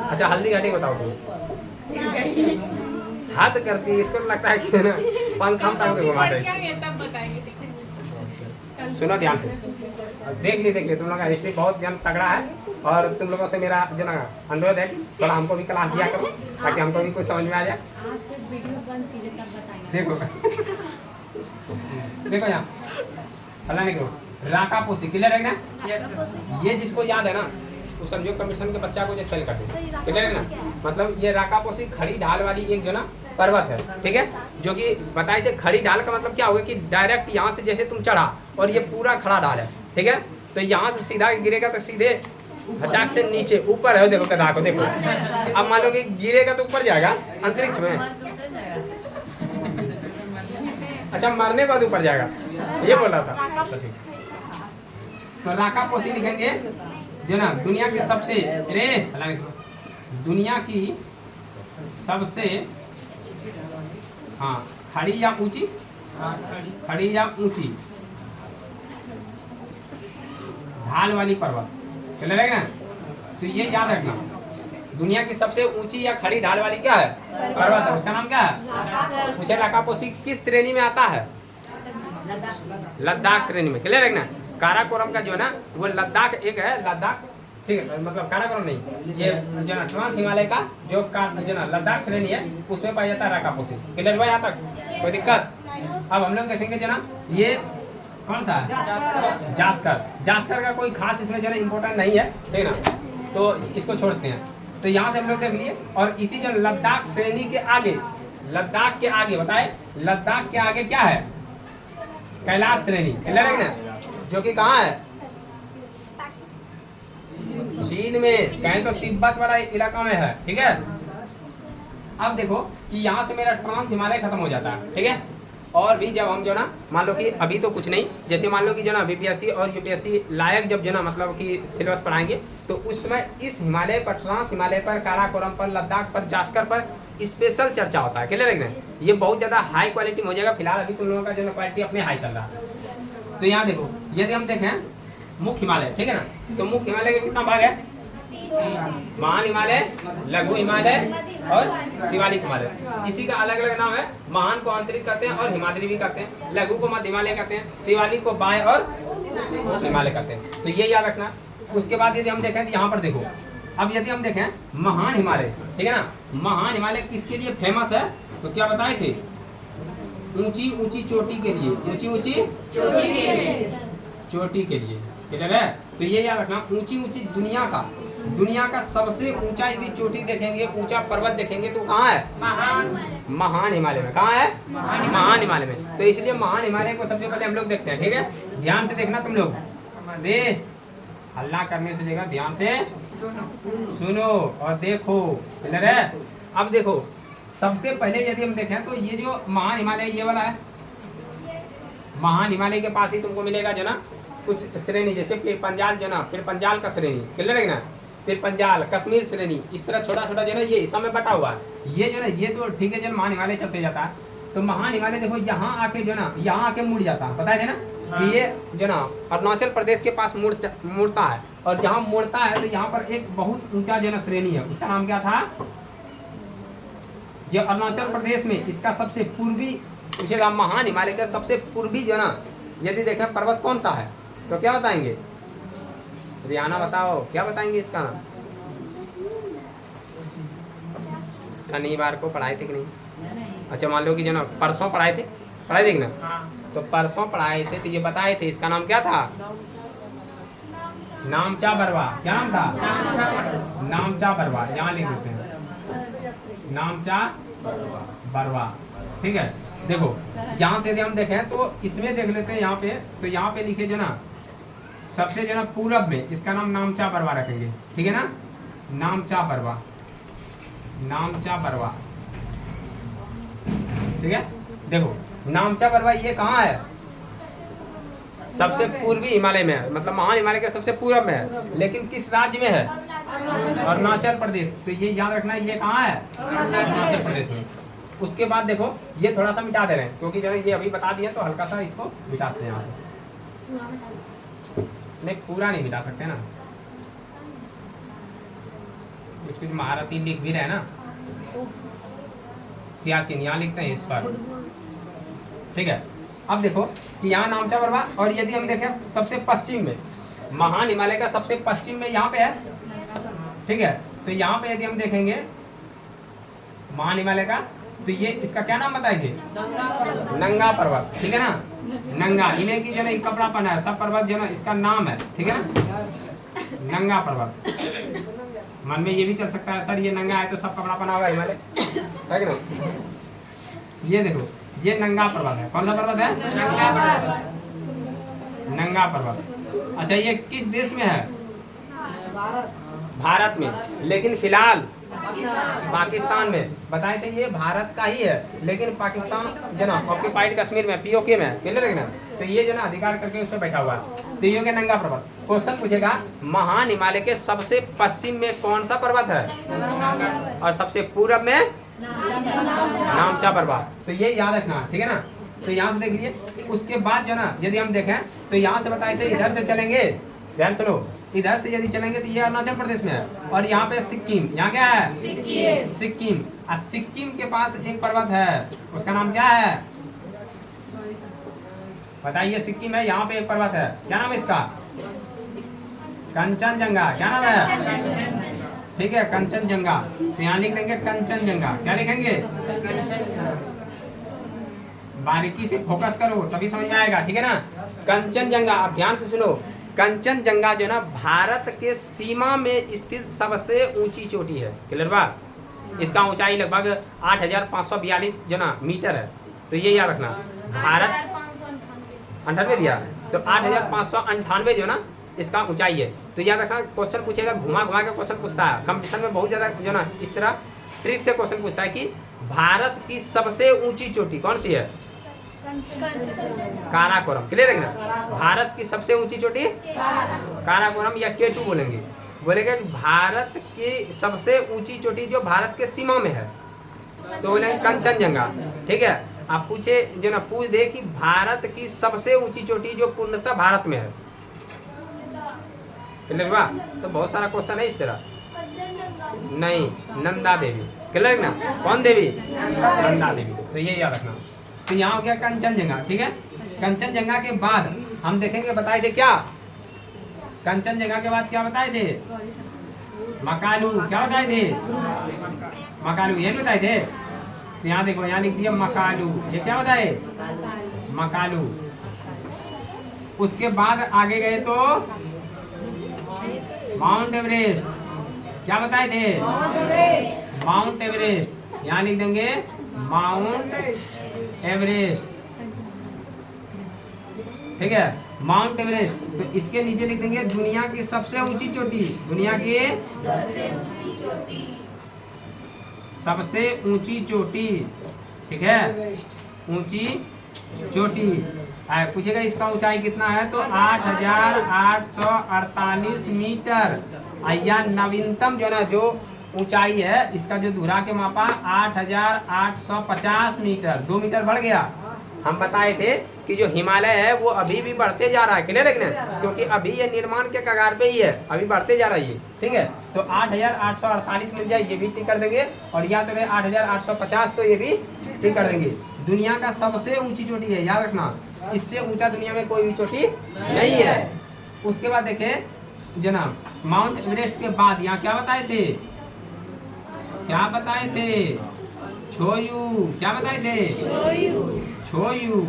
अच्छा हल्दी घाटी बताओ तुम। हाथ करती है, इसको लगता है कि ना पंखम तक घुमा रहे। सुनो ध्यान से, देख लीजिए तुम लोग का हिस्ट्री बहुत जन तगड़ा है, और तुम लोगों से मेरा जो ना अनुरोध है थोड़ा हमको भी क्लास दिया करो, ताकि हमको भी कुछ समझ में आ जाए। देखो देखो यहाँ फला नहीं करो, राकापोसी, क्लियर है ना। ये जिसको याद है ना तो समझो कमीशन के बच्चा को जो चल करते, क्लियर है ना। मतलब ये राकापोसी खड़ी ढाल वाली एक जो ना पर्वत है, ठीक है, जो कि बताए थे खड़ी ढाल का मतलब क्या होगा कि डायरेक्ट यहाँ से जैसे तुम चढ़ा और ये पूरा खड़ा ढाल है, ठीक है, तो यहाँ से सीधा गिरेगा तो सीधे हचाक से नीचे ऊपर है, देखो गधा को देखो। अब मान लो कि गिरेगा तो ऊपर जाएगा अंतरिक्ष में, अच्छा मरने के बाद ऊपर जाएगा, ये बोल रहा था। तो राकापोसी लिखेंगे जो ना दुनिया की सबसे दुनिया की सबसे हाँ खड़ी या ऊंची, खड़ी या ऊंची ढाल वाली पर्वत, चले रहेगा। तो ये याद रखना, दुनिया की सबसे ऊंची या खड़ी ढाल वाली क्या है? पर्वत है, उसका नाम क्या है? पूछे राकापोसी किस श्रेणी में आता है? लद्दाख श्रेणी में, क्लियर रखना। काराकोरम का जो है ना वो लद्दाख एक है, लद्दाख, ठीक है, मतलब काराकोरम नहीं, ये जो ना ट्रांस हिमालय का जो ना लद्दाख श्रेणी है उसमें पाया जाता है राकापोसी, क्लियर हुआ यहाँ तक? कोई दिक्कत? अब हम लोग देखेंगे जो ना ये कौन सा है? जास्कर। जास्कर का कोई खास इसमें जो है इम्पोर्टेंट नहीं है, ठीक है ना, तो इसको छोड़ते हैं। तो यहाँ से हम लोग देख लिए। और इसी जो लद्दाख श्रेणी के आगे, लद्दाख के आगे बताए, लद्दाख के आगे क्या है? कैलाश श्रेणी, क्लियर है ना, जो कि कहाँ है? चीन में, कहें तो तिब्बत वाला इलाका में है, ठीक है। अब देखो कि यहाँ से मेरा ट्रांस हिमालय खत्म हो जाता है, ठीक है। और भी जब हम जो ना मान लो कि अभी तो कुछ नहीं, जैसे मान लो कि जो ना बीपीएससी और यूपीएससी लायक जब जो ना मतलब कि सिलेबस पढ़ाएंगे तो उस समय इस हिमालय पर, ट्रांस हिमालय पर, काराकोरम पर, लद्दाख पर, जास्कर पर स्पेशल चर्चा होता है, क्लियर है। ये बहुत ज़्यादा हाई क्वालिटी में हो जाएगा। फिलहाल अभी तुम लोगों का जो ना क्वालिटी अपने हाई चल रहा है। तो यहाँ देखो, यदि हम देखें मुख्य हिमालय, ठीक है ना, तो मुख्य हिमालय का कितना भाग है? महान हिमालय, लघु हिमालय और शिवालिक हिमालय। इसी का अलग अलग नाम है। महान को आंतरिक कहते हैं और हिमाद्री भी कहते हैं, लघु को मध्य हिमालय कहते हैं, शिवालिक को बाह्य और उप हिमालय कहते हैं। तो ये याद रखना। उसके बाद यदि हम देखें तो यहाँ पर देखो, अब यदि हम देखें महान हिमालय, ठीक है ना, महान हिमालय किसके लिए फेमस है? तो क्या बताए थे? ऊंची ऊंची चोटी के लिए, ऊंची ऊंची चोटी के लिए, क्लियर है। तो ये याद रखना, ऊंची ऊंची दुनिया का सबसे ऊंचा यदि चोटी देखेंगे, ऊंचा पर्वत देखेंगे तो कहाँ है? महान हिमालय में। कहाँ है? महान हिमालय में। तो इसलिए महान हिमालय को सबसे पहले हम लोग देखते हैं, ठीक है। ध्यान से देखना तुम लोग, दे हल्ला करने से देखा, ध्यान से सुनो और देखो, क्लियर है। अब देखो सबसे पहले यदि हम देखें तो ये जो महान हिमालय ये वाला है, महान हिमालय के पास ही तुमको मिलेगा जो ना कुछ श्रेणी, जैसे फिर पंजाल जो ना, फिर पंजाल का श्रेणी, क्लियर है ना, फिर पंजाल, कश्मीर श्रेणी, इस तरह छोटा छोटा जो ना ये हिस्सा में बटा हुआ है। ये जो ना ये तो ठीक है, जो महान हिमालय चलते जाता है। तो महान हिमालय देखो यहाँ आके जो ना, यहाँ आके मुड़ जाता है, पता है ना कि ये जो ना अरुणाचल प्रदेश के पास मुड़ता है। और जहाँ मुड़ता है तो यहाँ पर एक बहुत ऊंचा जो ना श्रेणी है, उसका नाम क्या था? ये अरुणाचल प्रदेश में इसका सबसे पूर्वी पूछेगा, महान हिमालय का सबसे पूर्वी जो ना यदि देखें पर्वत कौन सा है तो क्या बताएंगे? रियाना बताओ, क्या बताएंगे इसका नाम? शनिवार को पढ़ाए थे कि नहीं? अच्छा मान लो कि जो ना परसों पढ़ाए थे कि ना, तो परसों पढ़ाए थे तो ये बताए थे, इसका नाम क्या था? नामचा बरवा। क्या नाम था? नामचा बरवा। यहाँ लिख देते हैं नामचा बरवा, ठीक है। देखो यहाँ से यदि हम देखें तो इसमें देख लेते हैं, यहाँ पे तो यहाँ पे लिखे जो ना सबसे जो ना पूरब में, इसका नाम नामचा बरवा रखेंगे, ठीक है ना, नामचा बरवा, नामचा बरवा, ठीक है। देखो नामचा बरवा ये कहाँ है? सबसे पूर्वी हिमालय में है, मतलब महान हिमालय के सबसे पूरब में है, लेकिन किस राज्य में है? अरुणाचल प्रदेश। तो ये याद रखना, ये कहाँ है? अरुणाचल प्रदेश में। उसके बाद देखो ये थोड़ा सा मिटा दे रहे हैं क्योंकि जो है ये अभी बता दिए तो हल्का सा इसको मिटाते हैं यहाँ से। नहीं पूरा नहीं मिटा सकते ना, कुछ महारथी लिख भी रहे ना, सियाचिन यहाँ लिखते हैं इस पर, ठीक है। अब देखो कि यहाँ नामचा बरवा, और यदि हम देखें सबसे पश्चिम में, महान हिमालय का सबसे पश्चिम में यहाँ पे है, ठीक है। तो यहाँ पे यदि हम देखेंगे महान हिमालय का, तो ये इसका क्या नाम बताएंगे? नंगा पर्वत, ठीक है ना, नंगा। इन्हें की जो ना कपड़ा पहना है, सब पर्वत जो ना इसका नाम है, ठीक है ना, नंगा पर्वत। मन में ये भी चल सकता है सर ये नंगा है तो सब कपड़ा पहना होगा हिमालय, है कि ना। ये देखो ये नंगा पर्वत है। कौन सा पर्वत है? नंगा पर्वत। अच्छा ये किस देश में है? भारत में, लेकिन फिलहाल पाकिस्तान में। बताए थे ये भारत का ही है लेकिन पाकिस्तान जो ना ऑक्यूपाइड कश्मीर में, पीओके में, क्लियर है ना। तो ये जो ना अधिकार करके उस पर बैठा हुआ है। तो ये हो गया नंगा पर्वत। क्वेश्चन पूछेगा महान हिमालय के सबसे पश्चिम में कौन सा पर्वत है और सबसे पूर्व में नामचा पर्वत। तो ये याद रखना, ठीक है ना। तो यहाँ से देख लिए। उसके बाद जो ना यदि हम देखें तो यहाँ से बताए थे इधर से चलेंगे, ध्यान सुनो, इधर से यदि चलेंगे तो ये अरुणाचल प्रदेश में है, और यहाँ पे सिक्किम, यहाँ क्या है? सिक्किम। और सिक्किम के पास एक पर्वत है, उसका नाम क्या है बताइए? सिक्किम है, यहाँ पे एक पर्वत है, क्या नाम है इसका? कंचनजंगा। क्या नाम है? ठीक है, कंचनजंगा। तो यहाँ लिख देंगे कंचनजंगा। क्या लिखेंगे? बारीकी से फोकस करो तभी समझ में आएगा, ठीक है ना। कंचनजंगा। आप ध्यान से सुनो, कंचनजंगा जो है ना भारत के सीमा में स्थित सबसे ऊंची चोटी है। क्लियर बा? इसका ऊंचाई लगभग 8,542 जो ना मीटर है। तो ये याद रखना, भारत 98 दिया, तो 8,598 जो ना इसका ऊंचाई है। तो याद रखना, क्वेश्चन पूछेगा, घुमा घुमा के क्वेश्चन पूछता है कंपटीशन में, बहुत ज़्यादा जो ना इस तरह ट्रिक से क्वेश्चन पूछता है कि भारत की सबसे ऊंची चोटी कौन सी है? काराकोरम। क्लियर है ना? भारत की सबसे ऊंची चोटी काराकोरम या केटू बोलेंगे। बोलेंगे भारत की सबसे ऊंची चोटी जो भारत के सीमा में है तो बोलेंगे कंचनजंगा। ठीक है? आप पूछे जो ना, पूछ दे कि भारत की सबसे ऊंची चोटी जो पूर्णतः भारत में है। क्लियर हुआ? तो बहुत सारा क्वेश्चन है इस तरह। नहीं, नंदा देवी। क्लियर ना? कौन देवी? नंदा देवी। तो ये याद रखना। तो यहाँ हो गया कंचनजंगा। ठीक है? कंचनजंगा के बाद हम देखेंगे, बताए थे क्या? कंचनजंगा के बाद क्या बताए थे? मकालू। क्या बताए थे? मकालू, ये बताए थे। तो यहाँ देखो, यहाँ लिख दिया मकालू। ये क्या बताए? मकालू। उसके बाद आगे गए तो माउंट एवरेस्ट। क्या बताए थे? Mount Everest. यहाँ लिख देंगे माउंट एवरेस्ट। ठीक है? Mount Everest. तो इसके नीचे लिख देंगे दुनिया की सबसे ऊंची चोटी। दुनिया की सबसे ऊंची चोटी। ठीक है? ऊंची चोटी। पूछेगा इसका ऊंचाई कितना है, तो 8,848 मीटर। या नवीनतम जो ना जो ऊंचाई है इसका जो धुरा के मापा 8,850 मीटर। 2 मीटर बढ़ गया। हम बताए थे कि जो हिमालय है वो अभी भी बढ़ते जा रहा है। क्लियर है कि नहीं? क्योंकि अभी ये निर्माण के कगार पे ही है, अभी बढ़ते जा रही है। ठीक है? तो 8,848 मिल जाए, ये भी टिक कर देंगे। और या तो 8,850, तो ये भी टिक कर देंगे। दुनिया का सबसे ऊंची चोटी है, याद रखना। इससे ऊंचा दुनिया में कोई भी चोटी नहीं है। उसके बाद देखें जनाब, माउंट एवरेस्ट के बाद यहाँ क्या बताए थे? क्या बताए थे? छोयू। क्या बताए थे? छोयू। छोयू।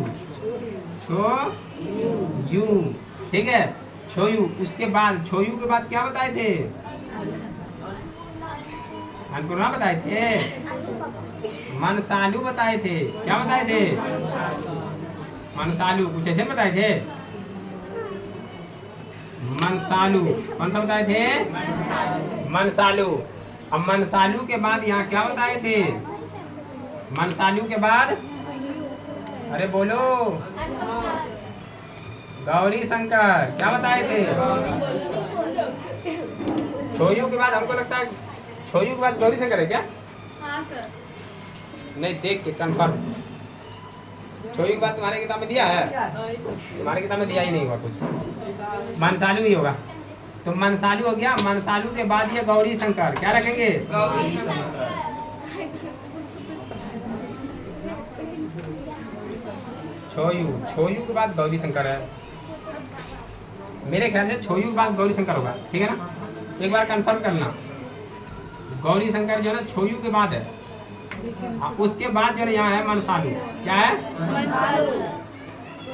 ठीक है? छोयू। उसके बाद छोयू के बाद क्या बताए थे? अन्नपूर्णा बताए थे। मनसालू बताए थे। क्या बताए थे? मनसालू। कुछ ऐसे बताए थे। मनसालू। कौन सा बताए थे? मनसालू। अब मनसालू के बाद यहाँ क्या बताए थे? मनसालू के बाद, अरे बोलो, गौरी शंकर। क्या बताए थे? छोयू के बाद हमको लगता है छोयू के बाद गौरी शंकर है क्या? हाँ सर। नहीं, देख के कंफर्म। छोयू के बाद तुम्हारे किताब में दिया है? तुम्हारे किताब में दिया ही नहीं हुआ कुछ। मनसालू ही होगा। तो मनसालू हो गया। मनसालू के बाद ये गौरी शंकर। क्या रखेंगे? गौरी शंकर। छोयू। छोयू के बाद गौरी शंकर है। मेरे ख्याल से छोयू के बाद गौरी शंकर होगा। ठीक है ना? एक बार कंफर्म करना। गौरी शंकर जो है ना छोयू के बाद है। उसके बाद जो है यहाँ है मनसालू। क्या है?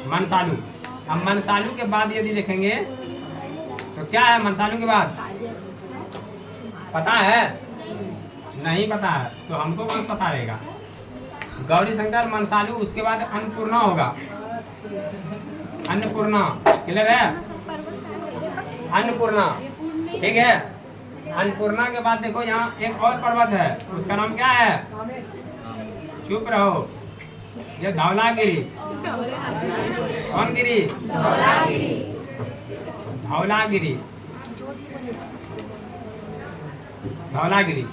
मनसालू। अब मनसालू के बाद यदि देखेंगे तो क्या है मनसालू के बाद? पता है? नहीं पता है तो हमको बस पता रहेगा। गौरी शंकर, मनसालू, उसके बाद अन्नपूर्णा होगा। अन्नपूर्णा। क्लियर है? अन्नपूर्णा। ठीक है? अन्नपूर्णा के बाद देखो यहाँ एक और पर्वत है, उसका नाम क्या है? चुप रहो। ये धौलागिरी। कौन गिरी? धौलागिरी। धौलागिरी।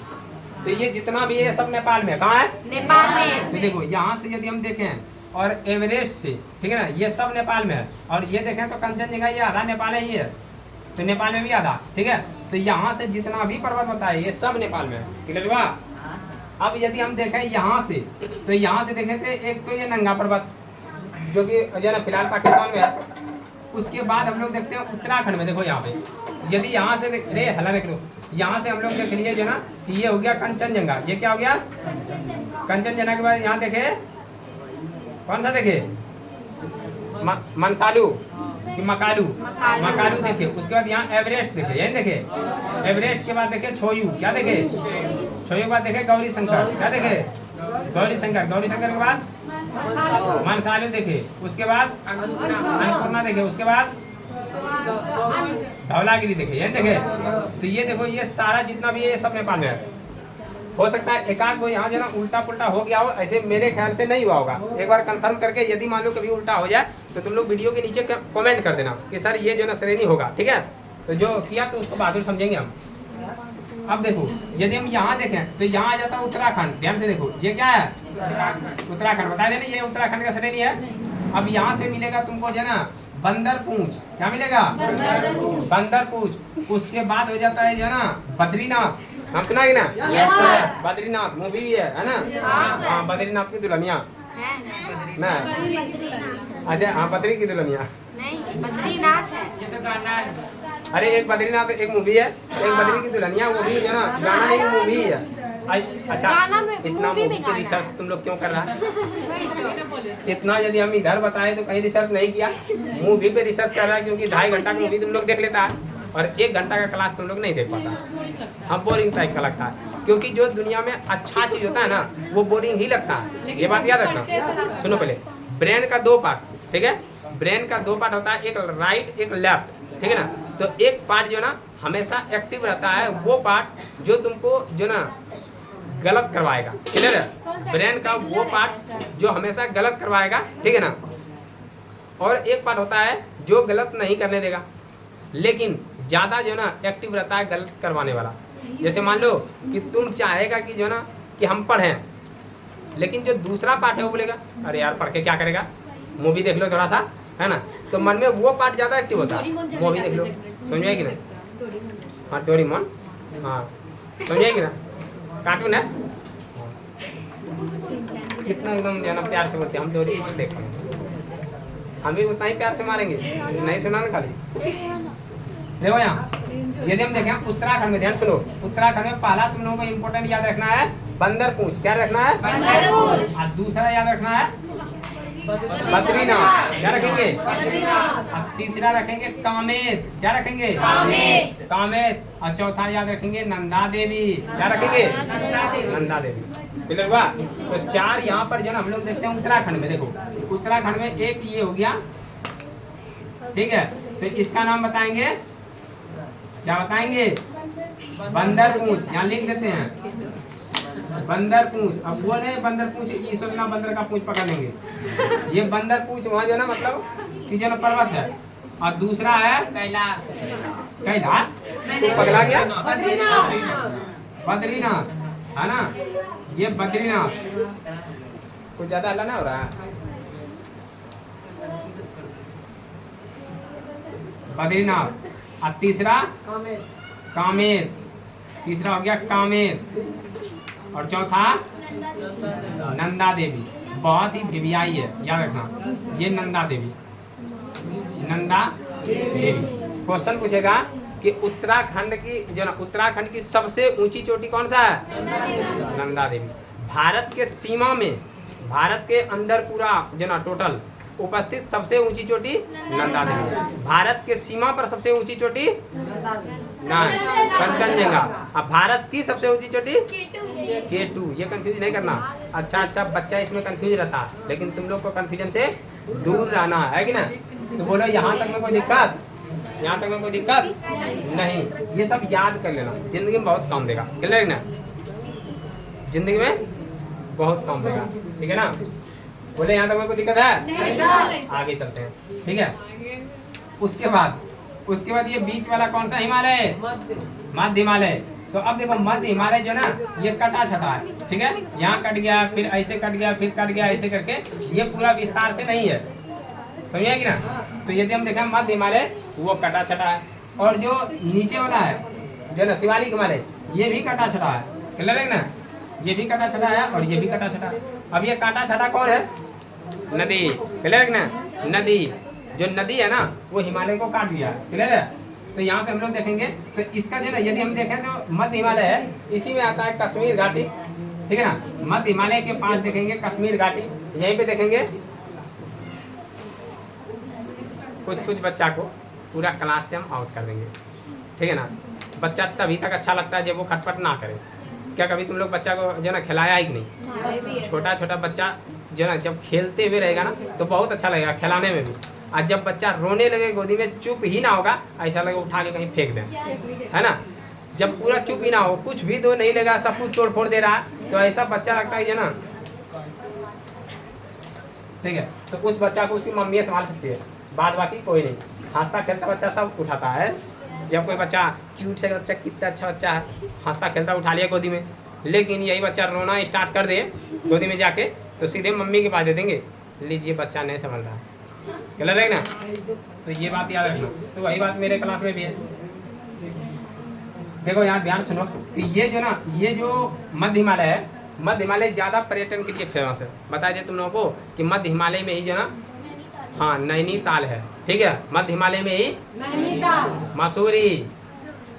तो ये जितना भी है सब नेपाल में। कहाँ है? नेपाल में। तो देखो यहाँ से यदि हम देखें और एवरेस्ट से, ठीक है ना, ये सब नेपाल में है। और ये देखें तो कंचनजंगा ये आधा नेपाल ही है, तो नेपाल में भी आधा। ठीक है? तो यहाँ से जितना भी पर्वत होता है ये सब नेपाल में है। क्लियर हुआ? अब यदि हम देखें यहाँ से, तो यहाँ से देखें तो एक तो ये नंगा पर्वत जो कि जो ना फिलहाल पाकिस्तान में है। उसके बाद हम लोग देखते हैं उत्तराखंड में। देखो यहाँ पे यदि यहाँ से रे हला देख लो, यहाँ से हम लोग देख लिए जो ना कि ये हो गया कंचनजंगा। ये क्या हो गया? कंचनजंगा के बाद यहाँ देखे कौन सा देखे? मनसालू। कि मकालू, मकालू देखे। उसके बाद यहाँ एवरेस्ट देखे, यही देखे। एवरेस्ट के बाद देखे छोयू, क्या देखे? छोयू के बाद देखे गौरी शंकर, क्या देखे? गौरी शंकर। गौरी शंकर के बाद मनसालू देखे। उसके बाद अन्नपूर्णा देखे। उसके बाद धौलागिरी देखे, यही देखे। तो ये देखो, ये सारा जितना भी है ये सब नेपाल में है। हो सकता है एकाध को यहाँ जो ना उल्टा पुल्टा हो गया हो, ऐसे मेरे ख्याल से नहीं हुआ होगा। एक बार कंफर्म करके, यदि मान लो कभी उल्टा हो जाए तो तुम लोग वीडियो के नीचे कमेंट कर देना कि सर ये जो ना श्रेणी होगा, ठीक है। तो जो किया तो उसको बहादुर समझेंगे हम। अब देखो, यदि हम यहाँ देखें तो यहाँ आ जाता है उत्तराखंड। ध्यान से देखो, ये क्या है? उत्तराखंड। बता देना, ये उत्तराखंड का श्रेणी है। अब यहाँ से मिलेगा तुमको जो ना बंदर पूंछ, क्या मिलेगा? बंदर पूंछ। उसके बाद हो जाता है जो ना बद्रीनाथ, हम सुना कि ना? बद्रीनाथ मूवी भी है ना? हाँ, बद्रीनाथ की दुल्हनिया ना? अच्छा हाँ, बद्री की दुल्हनिया नहीं, बद्रीनाथ है। अरे एक बद्रीनाथ एक मूवी है, एक बद्री की दुल्हनिया मूवी है ना, गाना नहीं मूवी है। अच्छा, इतना मूवी पे रिसर्च तुम लोग क्यों कर रहा है? इतना यदि हम इधर बताएं तो कहीं रिसर्च नहीं किया, मूवी पे रिसर्च कर रहा है। क्योंकि 2.5 घंटा की मूवी तुम लोग देख लेता है और 1 घंटा का क्लास तुम लोग नहीं देख पाता। हाँ, बोरिंग टाइप का लगता है। क्योंकि जो दुनिया में अच्छा चीज होता है ना, वो बोरिंग ही लगता है। ये बात याद रखना। सुनो पहले, ब्रेन का 2 पार्ट, ठीक है। ब्रेन का 2 पार्ट होता है, एक राइट एक लेफ्ट, ठीक है ना। तो एक पार्ट जो ना हमेशा एक्टिव रहता है, वो पार्ट जो तुमको जो ना गलत करवाएगा, क्लियर है। ब्रेन का वो पार्ट जो हमेशा गलत करवाएगा, ठीक है ना। और एक पार्ट होता है जो गलत नहीं करने देगा, लेकिन ज्यादा जो ना एक्टिव रहता है गलत करवाने वाला। जैसे मान लो कि तुम चाहेगा कि जो ना कि हम पढ़ें, लेकिन जो दूसरा पार्ट है वो बोलेगा अरे यार पढ़ के क्या करेगा, मूवी देख लो थोड़ा सा, है ना। तो मन में वो पार्ट ज्यादा एक्टिव होता है, मूवी देख लो, समझ में कि नहीं? हाँ, डोरेमोन, हाँ समझे कि ना, कार्टून है। कितना एकदम जो ना प्यार से बोलते हैं, हम डोरेमोन देखते हैं, हम भी उतना ही प्यार से मारेंगे। नहीं सुना ना खाली देखो यहाँ, यदि हम देखें उत्तराखंड में, ध्यान सुनो, उत्तराखंड में पहला तुम लोगों को इम्पोर्टेंट याद रखना है बंदर पूंछ, क्या रखना है? बंदर पूंछ। और दूसरा याद रखना है बद्रीनाथ, क्या रखेंगे? और तीसरा रखेंगे कामेत, क्या रखेंगे? कामेत। और चौथा याद रखेंगे नंदा देवी, क्या रखेंगे? नंदा देवी। क्लियर हुआ? तो 4 यहाँ पर जो हम लोग देखते हैं उत्तराखंड में। देखो उत्तराखंड में एक ये हो गया, ठीक है। तो इसका नाम बताएंगे, क्या बताएंगे? बंदर पूंछ। यहाँ लिख देते हैं बंदर पूंछ। अब वो नहीं बंदर पूंछ ये सोचना बंदर का पूंछ पकड़ लेंगे, ये बंदर पूंछ वहाँ जो ना मतलब कि जो ना पर्वत है। और दूसरा है कैलाश, तो पकड़ा गया बद्रीनाथ, है ना। ये बद्रीनाथ कुछ ज्यादा हल्ला ना हो रहा है। बद्रीनाथ। और तीसरा कामेत, तीसरा हो गया कामेत। और चौथा नंदा देवी। बहुत ही भिवियाई है, याद रखना, ये नंदा देवी, नंदा देवी। क्वेश्चन पूछेगा कि उत्तराखंड की जो ना उत्तराखंड की सबसे ऊंची चोटी कौन सा है? नंदा देवी। भारत के सीमा में, भारत के अंदर पूरा जो ना टोटल उपस्थित सबसे ऊंची चोटी नंदा देवी। भारत के सीमा पर सबसे ऊंची चोटी नहीं, कंचनजंगा। अब भारत की सबसे ऊंची चोटी K2। ये कंफ्यूज नहीं करना। अच्छा बच्चा इसमें कंफ्यूज रहता है, लेकिन तुम लोग को कंफ्यूजन से दूर रहना है कि ना। तो बोलो यहाँ तक में कोई दिक्कत, यहाँ तक में कोई दिक्कत नहीं। ये सब याद कर लेना, जिंदगी में बहुत काम देगा, क्लियर ना, जिंदगी में बहुत काम देगा, ठीक है ना। बोले यहाँ तक में कोई दिक्कत है? आगे चलते हैं, ठीक है। उसके बाद ये बीच वाला कौन सा हिमालय है? मध्य हिमालय। तो अब देखो मध्य हिमालय जो ना ये कटा छटा है, ठीक है। यहाँ कट गया, फिर ऐसे कट गया, फिर कट गया, ऐसे करके ये पूरा विस्तार से नहीं है, समझिए कि ना। तो यदि हम देखें मध्य हिमालय वो कटा छटा है, और जो नीचे वाला है जो ना शिवालिक हिमालय ये भी कटा छटा है, क्लियर है ना। ये भी कटा छटा है और ये भी कटा छटा। अब ये काटा छटा कौन है? नदी, क्लियर है ना। नदी, जो नदी है ना वो हिमालय को काट दिया, क्लियर है। तो यहाँ से हम लोग देखेंगे तो इसका जो ना यदि हम देखें तो मध्य हिमालय है, इसी में आता है कश्मीर घाटी, ठीक है ना। मध्य हिमालय के पास देखेंगे कश्मीर घाटी, यहीं पे देखेंगे कुछ कुछ बच्चा को पूरा क्लास से हम आउट कर देंगे, ठीक है ना। बच्चा तभी तक अच्छा लगता है जब वो खटपट ना करे। क्या कभी तुम लोग बच्चा को जो है ना खिलाया है कि नहीं? छोटा छोटा बच्चा जो है ना जब खेलते हुए रहेगा ना तो बहुत अच्छा लगेगा खिलाने में भी। और जब बच्चा रोने लगे गोदी में चुप ही ना होगा, ऐसा लगे उठा के कहीं फेंक दें, है ना। जब पूरा चुप ही ना हो, कुछ भी दो नहीं लगा, सब कुछ तोड़ फोड़ दे रहा है, तो ऐसा बच्चा लगता है ना, ठीक है। तो उस बच्चा को उसकी मम्मी संभाल सकती है, बाद बाकी कोई नहीं। हंसता खेलता बच्चा सब उठाता है। जब कोई बच्चा क्यूट से बच्चा, कितना अच्छा बच्चा है, हंसता खेलता उठा लिया गोदी में, लेकिन यही बच्चा रोना स्टार्ट कर दे गोदी में जाके, तो सीधे मम्मी के पास दे देंगे, लीजिए बच्चा नहीं संभल रहा, गलत है ना। तो ये बात याद रखना। तो वही बात मेरे क्लास में भी है। देखो यहाँ ध्यान सुनो कि ये जो ना, ये जो मध्य हिमालय है, मध्य हिमालय ज़्यादा पर्यटन के लिए फेमस है। बता दें तुम लोगों को कि मध्य हिमालय में ही जो ना, हाँ नैनीताल है, ठीक है। मध्य हिमालय में ही नैनीताल, मसूरी,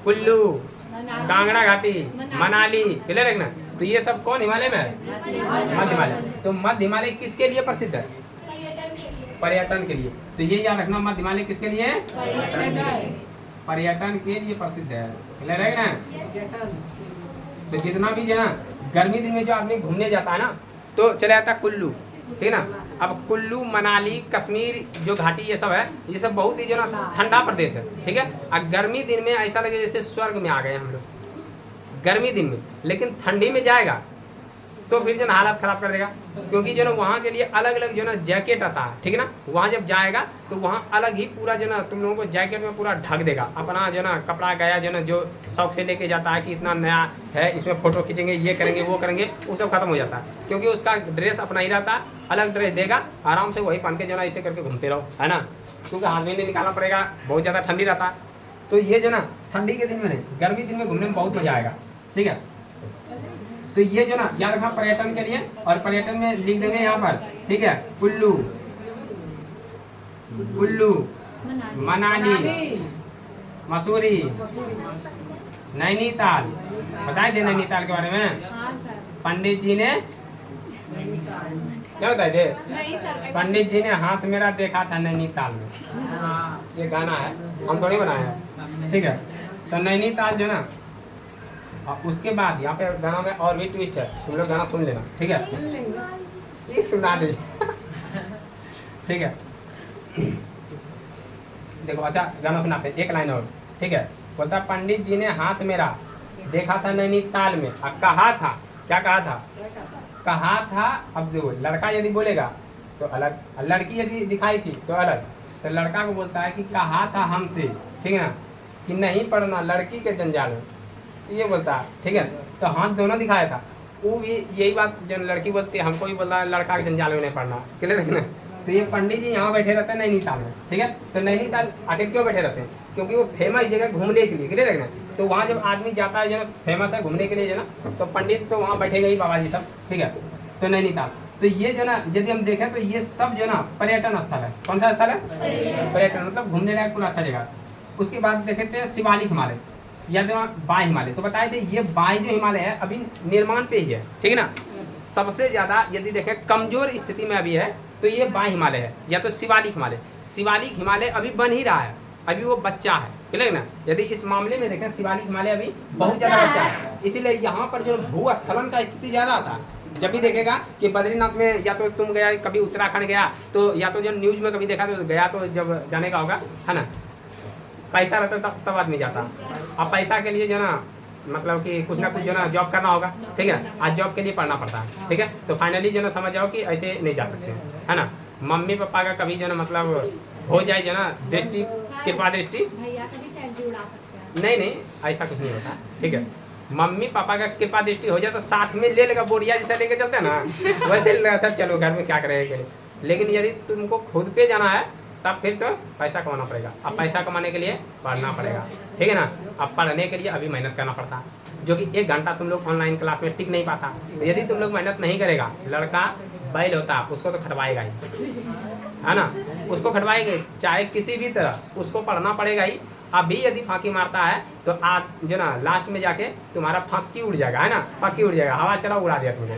कुल्लू, कांगड़ा घाटी, मनाली, क्लियर है ना। तो ये सब कौन हिमालय में है? मध्य हिमालय। तो मध्य हिमालय किसके लिए प्रसिद्ध है? पर्यटन के लिए। तो ये याद रखना, मध्य हिमालय किसके लिए है? पर्यटन के लिए प्रसिद्ध है, क्लियर है ना। तो जितना भी जो है ना, गर्मी दिन में जो आदमी घूमने जाता है ना, तो चले जाता है कुल्लू, ठीक है ना। अब कुल्लू, मनाली, कश्मीर जो घाटी ये सब है, ये सब बहुत ही जो ना ठंडा प्रदेश है, ठीक है। और गर्मी दिन में ऐसा लगे जैसे स्वर्ग में आ गए हम लोग गर्मी दिन में। लेकिन ठंडी में जाएगा तो फिर जो ना हालत खराब कर देगा, क्योंकि जो ना वहाँ के लिए अलग अलग जो ना जैकेट आता है, ठीक है ना। वहाँ जब जाएगा तो वहाँ अलग ही पूरा जो ना तुम लोगों को जैकेट में पूरा ढक देगा। अपना जो ना कपड़ा गया जो ना जो शौक से लेके जाता है कि इतना नया है, इसमें फोटो खींचेंगे, ये करेंगे, वो करेंगे, वो सब खत्म हो जाता है, क्योंकि उसका ड्रेस अपना ही रहता है, अलग ड्रेस देगा, आराम से वही पहन के जो ना ऐसे करके घूमते रहो, है ना। क्योंकि हाथ में नहीं निकालना पड़ेगा, बहुत ज़्यादा ठंडी रहता है। तो ये जो ना ठंडी के दिन में नहीं, गर्मी दिन में घूमने में बहुत मजा आएगा, ठीक है। तो ये जो ना याद रखा पर्यटन के लिए, और पर्यटन में लिख देंगे यहाँ पर, ठीक है, कुल्लू, कुल्लू, मनाली, मसूरी, नैनीताल। बताए थे नैनीताल के बारे में? हाँ सर। पंडित जी ने क्या बताए थे? नहीं सर। पंडित जी ने हाथ मेरा देखा था नैनीताल में। ये गाना है, हम थोड़ी बनाए हैं, ठीक है। तो नैनीताल जो ना, और उसके बाद यहाँ पे गाना में और भी ट्विस्ट है, तुम लोग गाना सुन लेना, ठीक है। ये सुना दे, ठीक है। देखो अच्छा गाना सुनाते हैं, एक लाइन और, ठीक है। बोलता पंडित जी ने हाथ मेरा देखा था नैनीताल में, और कहा था, क्या कहा था? कहा था। अब जो लड़का यदि बोलेगा तो अलग, लड़की यदि दिखाई थी तो अलग। तो लड़का को बोलता है कि कहा था हमसे, ठीक है ना, कि नहीं पढ़ना लड़की के जंजाल में, ये बोलता है, ठीक है। तो हाथ दोनों दिखाया था, वो भी यही बात जो लड़की बोलती है, हमको भी बोल रहा है लड़का के जंजाल में नहीं पढ़ना, क्लियर है ना। तो ये पंडित जी यहाँ बैठे रहते हैं नैनीताल में, ठीक है। तो नैनीताल आखिर क्यों बैठे रहते हैं? क्योंकि वो फेमस जगह घूमने के लिए, क्लियर है ना। तो वहाँ जब आदमी जाता है जो ना फेमस है घूमने के लिए जो ना, तो पंडित तो वहाँ बैठेगा ही, बाबा जी सब, ठीक है। तो नैनीताल, तो ये जो ना यदि हम देखें तो ये सब जो ना पर्यटन स्थल है। कौन सा स्थल है? पर्यटन, मतलब घूमने लायक पूरा अच्छा जगह। उसके बाद देखते हैं शिवालिक हिमालय या तो बाह्य हिमालय। तो बताए थे ये बाह्य जो हिमालय है अभी निर्माण पे ही है, ठीक है ना। सबसे ज़्यादा यदि देखें कमजोर स्थिति में अभी है तो ये बाह्य हिमालय है या तो शिवालिक हिमालय। शिवालिक हिमालय अभी बन ही रहा है, अभी वो बच्चा है, क्लियर ना। यदि इस मामले में देखें शिवालिक हिमालय अभी बहुत ज़्यादा बच्चा है, इसीलिए यहाँ पर जो भूस्खलन का स्थिति ज़्यादा आता है। जब भी देखेगा कि बद्रीनाथ में या तो तुम गया, कभी उत्तराखंड गया, तो या तो जो न्यूज़ में कभी देखा तो गया, तो जब जाने का होगा, है ना, पैसा रहता तब आदमी जाता। अब पैसा के लिए जो ना मतलब कि कुछ ना कुछ जो ना जॉब करना होगा, ठीक है। आज जॉब के लिए पढ़ना पड़ता है, ठीक है। तो फाइनली जो ना समझ जाओ कि ऐसे नहीं जा सकते, है ना। मम्मी पापा का कभी जो ना मतलब हो जाए जो ना दृष्टि, कृपा दृष्टि, भैया का भी सैलरी उड़ा सकते हैं। नहीं नहीं ऐसा कुछ नहीं होता, ठीक है। मम्मी पापा का कृपा दृष्टि हो जाए तो साथ में ले लेगा, बोरिया जैसा लेके चलते हैं ना, वैसे लगता है चलो घर में क्या करेंगे। लेकिन यदि तुमको खुद पे जाना है तब फिर तो पैसा कमाना पड़ेगा। अब पैसा कमाने के लिए पढ़ना पड़ेगा, ठीक है ना। अब पढ़ने के लिए अभी मेहनत करना पड़ता है, जो कि 1 घंटा तुम लोग ऑनलाइन क्लास में टिक नहीं पाता। तो यदि तुम लोग मेहनत नहीं करेगा, लड़का बैल होता उसको तो खटवाएगा ही, है ना, उसको खटवाएगा, चाहे किसी भी तरह उसको पढ़ना पड़ेगा ही। अभी यदि फांकी मारता है तो आज जो ना लास्ट में जाके तुम्हारा फांकी उड़ जाएगा, है ना, फांकी उड़ जाएगा, हवा चला उड़ा दिया तुमको,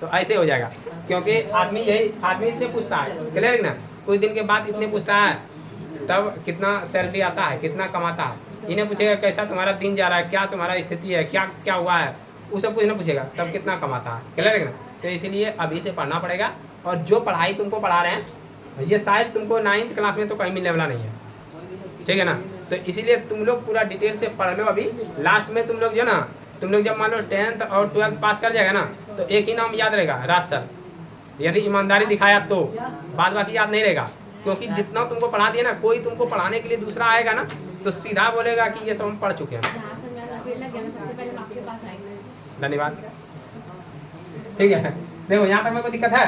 तो ऐसे हो जाएगा। क्योंकि आदमी इतने पूछता है, क्लियर है ना, कुछ दिन के बाद इतने पूछता है तब कितना सैलरी आता है, कितना कमाता है, इन्हें पूछेगा कैसा तुम्हारा दिन जा रहा है, क्या तुम्हारा स्थिति है, क्या क्या हुआ है, वो सब कुछ इन्हें पूछेगा, तब कितना कमाता है। क्लियर है ना? तो इसीलिए अभी से पढ़ना पड़ेगा। और जो पढ़ाई तुमको पढ़ा रहे हैं ये शायद तुमको 9th क्लास में तो कहीं मिलने वाला नहीं है, ठीक है ना? तो इसीलिए तुम लोग पूरा डिटेल से पढ़ लो। अभी लास्ट में तुम लोग जो ना, तुम लोग जब मान लो 10th और 12th पास कर जाएगा ना, तो एक ही नाम याद रहेगा, राज सर, यदि ईमानदारी दिखाया तो, बाद बाकी याद नहीं रहेगा। क्योंकि जितना तुमको पढ़ा दिया ना, कोई तुमको पढ़ाने के लिए दूसरा आएगा ना तो सीधा बोलेगा कि ये सब हम पढ़ चुके हैं। धन्यवाद। ठीक है, देखो यहाँ तक में कोई दिक्कत है?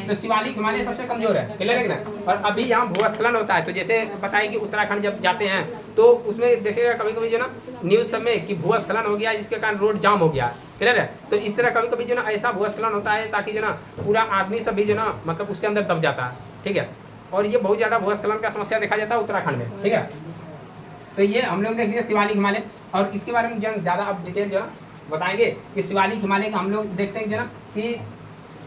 तो शिवालिक हिमालय सबसे कमजोर है, क्लियर है ना? और अभी यहाँ भूस्खलन होता है, तो जैसे बताए कि उत्तराखंड जब जाते हैं तो उसमें देखेगा कभी कभी जो ना न्यूज़ सब में कि भूस्खलन हो गया, जिसके कारण रोड जाम हो गया, क्लियर है? तो इस तरह कभी कभी जो ना ऐसा भूस्खलन होता है ताकि जो ना पूरा आदमी सब भी जो ना मतलब उसके अंदर दब जाता है, ठीक है? और ये बहुत ज़्यादा भूस्खलन का समस्या देखा जाता है उत्तराखंड में, ठीक है? तो ये हम लोग देख लिया शिवालिक हिमालय, और इसके बारे में जो ज़्यादा अब डिटेल जो है बताएंगे कि शिवालिक हिमालय का हम लोग देखते हैं जो ना कि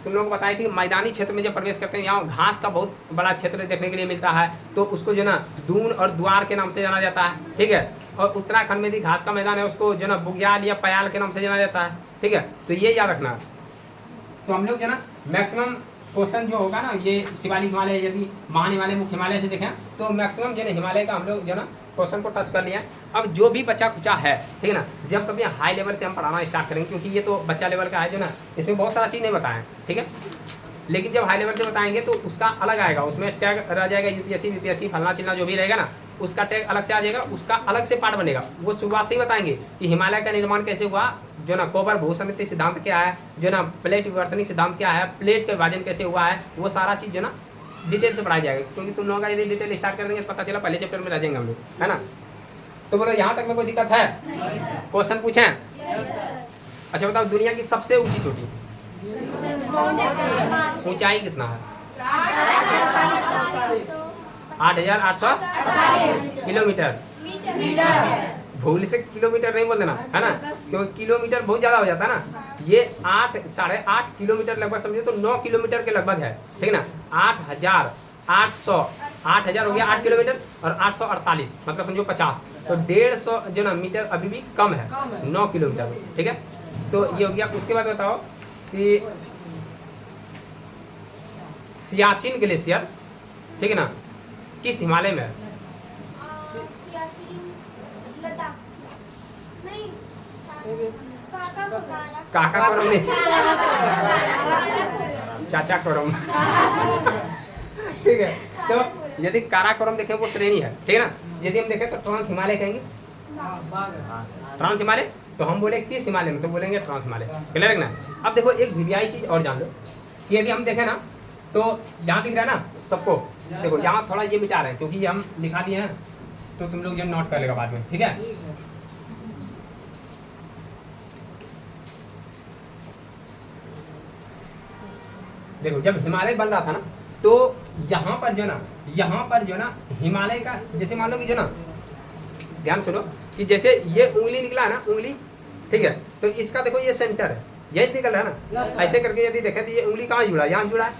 तुम लोग बताए कि मैदानी क्षेत्र में जब प्रवेश करते हैं यहाँ घास का बहुत बड़ा क्षेत्र देखने के लिए मिलता है, तो उसको जो ना दून और द्वार के नाम से जाना जाता है, ठीक है? और उत्तराखंड में भी घास का मैदान है, उसको जो ना बुग्याल या पयाल के नाम से जाना जाता है, ठीक है? तो ये याद रखना। तो हम लोग जो ना मैक्सिमम क्वेश्चन जो होगा ना ये शिवालिक हिमालय, यदि महान हिमालय, मुख्य हिमालय से देखें तो मैक्सिमम जो है हिमालय का हम लोग जो ना क्वेश्चन को टच कर लिया। अब जो भी बच्चा कुचा है, ठीक है ना, जब कभी हाई लेवल से हम पढ़ाना स्टार्ट करेंगे, क्योंकि ये तो बच्चा लेवल का है जो ना, इसमें बहुत सारा चीज़ नहीं बताएं, ठीक है? लेकिन जब हाई लेवल से बताएंगे तो उसका अलग आएगा, उसमें टैग रह जाएगा यूपीएससी बीपीएससी फलना चिलना जो भी रहेगा ना, उसका टैग अलग से आ जाएगा, उसका अलग से पार्ट बनेगा। वो शुरुआत से ही बताएंगे कि हिमालय का निर्माण कैसे हुआ, जो ना कोबर भूसमिति सिद्धांत क्या है, जो ना प्लेट विवर्तनिक सिद्धांत क्या है, प्लेट का विभाजन कैसे हुआ है, वो सारा चीज़ जो ना डिटेल से पढ़ाया जाएगा। क्योंकि तुम लोगों का यदि डिटेल स्टार्ट कर देंगे तो पता चला पहले चैप्टर में रह जाएंगे हम लोग, है ना? तो बोलो यहाँ तक में कोई दिक्कत है? क्वेश्चन पूछें? अच्छा बताओ, दुनिया की सबसे ऊंची चोटी ऊंचाई कितना है? 8,800 किलोमीटर। भूल से किलोमीटर नहीं बोल देना, है ना? क्योंकि किलोमीटर बहुत ज़्यादा हो जाता है ना। ये 8-8.5 किलोमीटर लगभग समझे तो 9 किलोमीटर के लगभग है, ठीक है ना? 8,000 हो गया 8 किलोमीटर, और 848 मतलब समझो 50, तो 150 जो ना मीटर अभी भी कम है 9 किलोमीटर, ठीक है? तो ये हो गया। उसके बाद बताओ कि सियाचिन ग्लेशियर, ठीक है ना, किस हिमालय में है? काकाकोरम नहीं, चाचा कोरम। ठीक है, तो यदि काराकोरम देखें वो श्रेणी है, ठीक है ना? यदि हम देखें तो ट्रांस हिमालय कहेंगे, ट्रांस हिमालय। तो हम बोले किस हिमालय में, तो बोलेंगे ट्रांस हिमालय, क्लियर है ना? अब देखो एक वीवीआई चीज और जान लो कि यदि हम देखें ना तो यहाँ दिख रहा है ना सबको, देखो यहाँ थोड़ा ये मिटा रहे हैं क्योंकि ये हम लिखा दिए हैं, तो तुम लोग ये नोट कर लेगा बाद में, ठीक है? देखो जब हिमालय बन रहा था ना, तो यहाँ पर जो ना हिमालय का, जैसे मान लो कि जो ना, ध्यान सुनो कि जैसे ये उंगली निकला है ना, उंगली, ठीक है? तो इसका देखो ये सेंटर है, यही निकल रहा है ना। ऐसे करके यदि देखें तो ये उंगली कहाँ जुड़ा है? यहाँ जुड़ा है,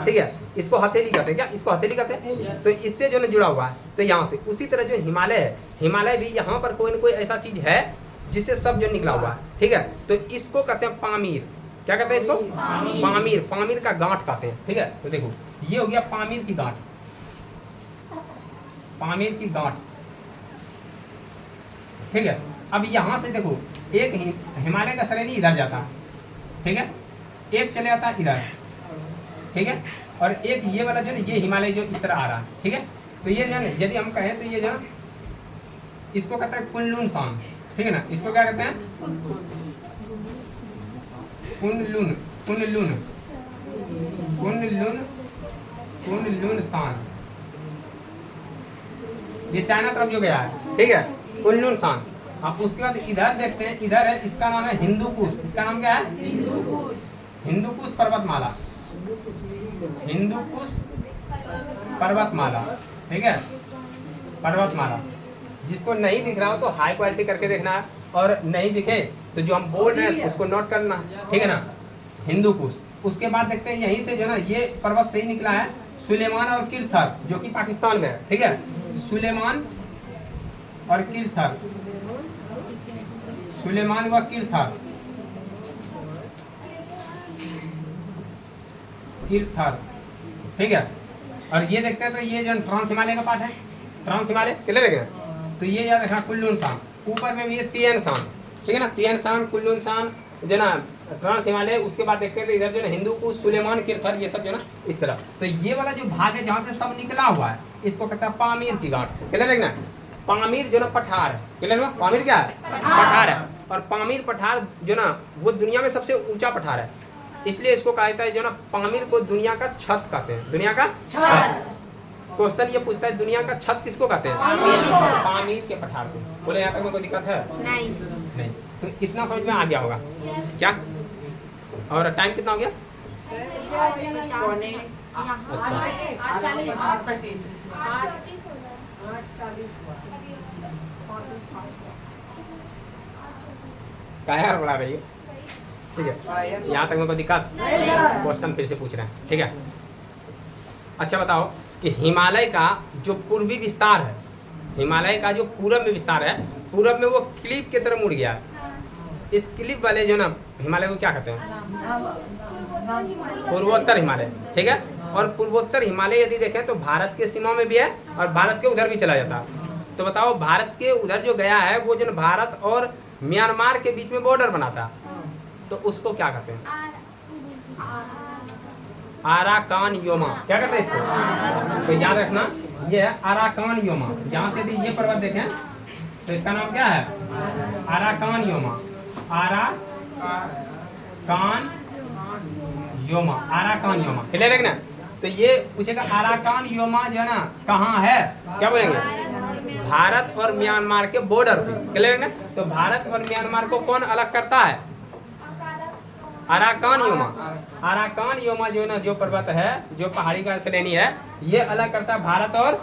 ठीक है? इसको हथेली कहते हैं, क्या इसको हथेली कहते हैं? तो इससे जो ना जुड़ा हुआ है, तो यहाँ से। उसी तरह जो हिमालय है, हिमालय भी यहाँ पर कोई ना कोई ऐसा चीज है जिससे सब जो निकला हुआ है, ठीक है? तो इसको कहते हैं पामीर। क्या कहते हैं इसको? पामीर। पामीर का गांठ कहते हैं, ठीक है? तो देखो ये हो गया पामीर की गांठ, पामीर की गांठ, ठीक है? अब यहाँ से देखो एक हिमालय का श्रेणी इधर जाता है, ठीक है? एक चले जाता है इधर, ठीक है? और एक ये वाला जो है ये हिमालय जो इस तरह आ रहा है, ठीक है? तो ये जो है यदि हम कहें तो ये जो इसको कहते हैं कुनलुन सांग, ठीक है ना? इसको क्या कहते हैं? कुनलुन, कुनलुन, कुनलुन, कुनलुन सांग। ये चाइना तरफ जो गया है, ठीक है? कुनलुन सांग। अब उसके बाद इधर देखते हैं, इधर है, इसका नाम है हिंदू कुश। इसका नाम क्या है? हिंदू कुश पर्वतमाला, हिंदू कुश पर्वतमाला, ठीक है? पर्वतमाला। जिसको नहीं दिख रहा हो तो हाई क्वालिटी करके देखना है, और नहीं दिखे तो जो हम बोल रहे हैं उसको नोट करना, ठीक है ना? हिंदू कुश। उसके बाद देखते हैं यहीं से जो ना ये पर्वत से ही निकला है सुलेमान और किरथर, जो कि पाकिस्तान में है, ठीक है? सुलेमान और किरथर, सुलेमान व किरथर, किरथर, ठीक है। और ये देखते हैं तो ये जो ट्रांस हिमालय का पार्ट है, ट्रांस हिमालय क्लियर है। तो ये याद रखना कुल्लू शान, ऊपर में भी ये तियन शान, ठीक है ना, तियन शान, कुल्लू शान जो ना ट्रांस हिमालय। उसके बाद देखते हैं तो इधर जो है हिंदू कुश, सुलेमान, किरथर, ये सब जो ना इस तरह। तो ये वाला जो भाग है जहाँ से सब निकला हुआ है इसको कहता है पामीर की गांठ, क्लियर है ना। पामीर जो ना पठार है, क्लियर है, पामीर क्या है, पठार है। और पामीर पठार जो ना वो दुनिया में सबसे ऊंचा पठार है, इसलिए इसको कहा जाता है जो ना पामीर को दुनिया का छत कहते हैं, दुनिया का छत। क्वेश्चन ये पूछता है दुनिया का छत किसको कहते हैं, पामीर के पठार को। बोले यहाँ तक में कोई दिक्कत है नहीं। तो इतना समझ में आ गया होगा क्या। और टाइम कितना हो गया, क्या यार बढ़ा रही है, ठीक है। यहाँ तक में कोई दिक्कत, क्वेश्चन फिर से पूछ रहे हैं, ठीक है। अच्छा बताओ कि हिमालय का जो पूर्वी विस्तार है, हिमालय का जो पूरब में विस्तार है, पूरब में वो क्लिप की तरह मुड़ गया है। इस क्लिप वाले जो ना हिमालय को क्या कहते हैं, पूर्वोत्तर हिमालय, ठीक है। और पूर्वोत्तर हिमालय यदि देखें तो भारत के सीमा में भी है और भारत के उधर भी चला जाता है। तो बताओ भारत के उधर जो गया है वो जो भारत और म्यांमार के बीच में बॉर्डर बनाता है, तो उसको क्या कहते हैं, अराकान योमा, क्या कहते हैं इसको। तो याद रखना ये है अराकान योमा। यहाँ से यदि ये पर्वत देखें तो इसका नाम क्या है, Arakan Yoma, Arakan Yoma, Arakan Yoma, clear है ना। तो ये पूछेगा अराकान योमा जो है ना कहाँ है, क्या बोलेंगे, भारत और म्यांमार के बॉर्डर पे, क्लियर है ना। तो भारत और म्यांमार को कौन अलग करता है, अराकान योमा। अराकान योमा जो ना जो पर्वत है, जो पहाड़ी का श्रेणी है, ये अलग करता है भारत और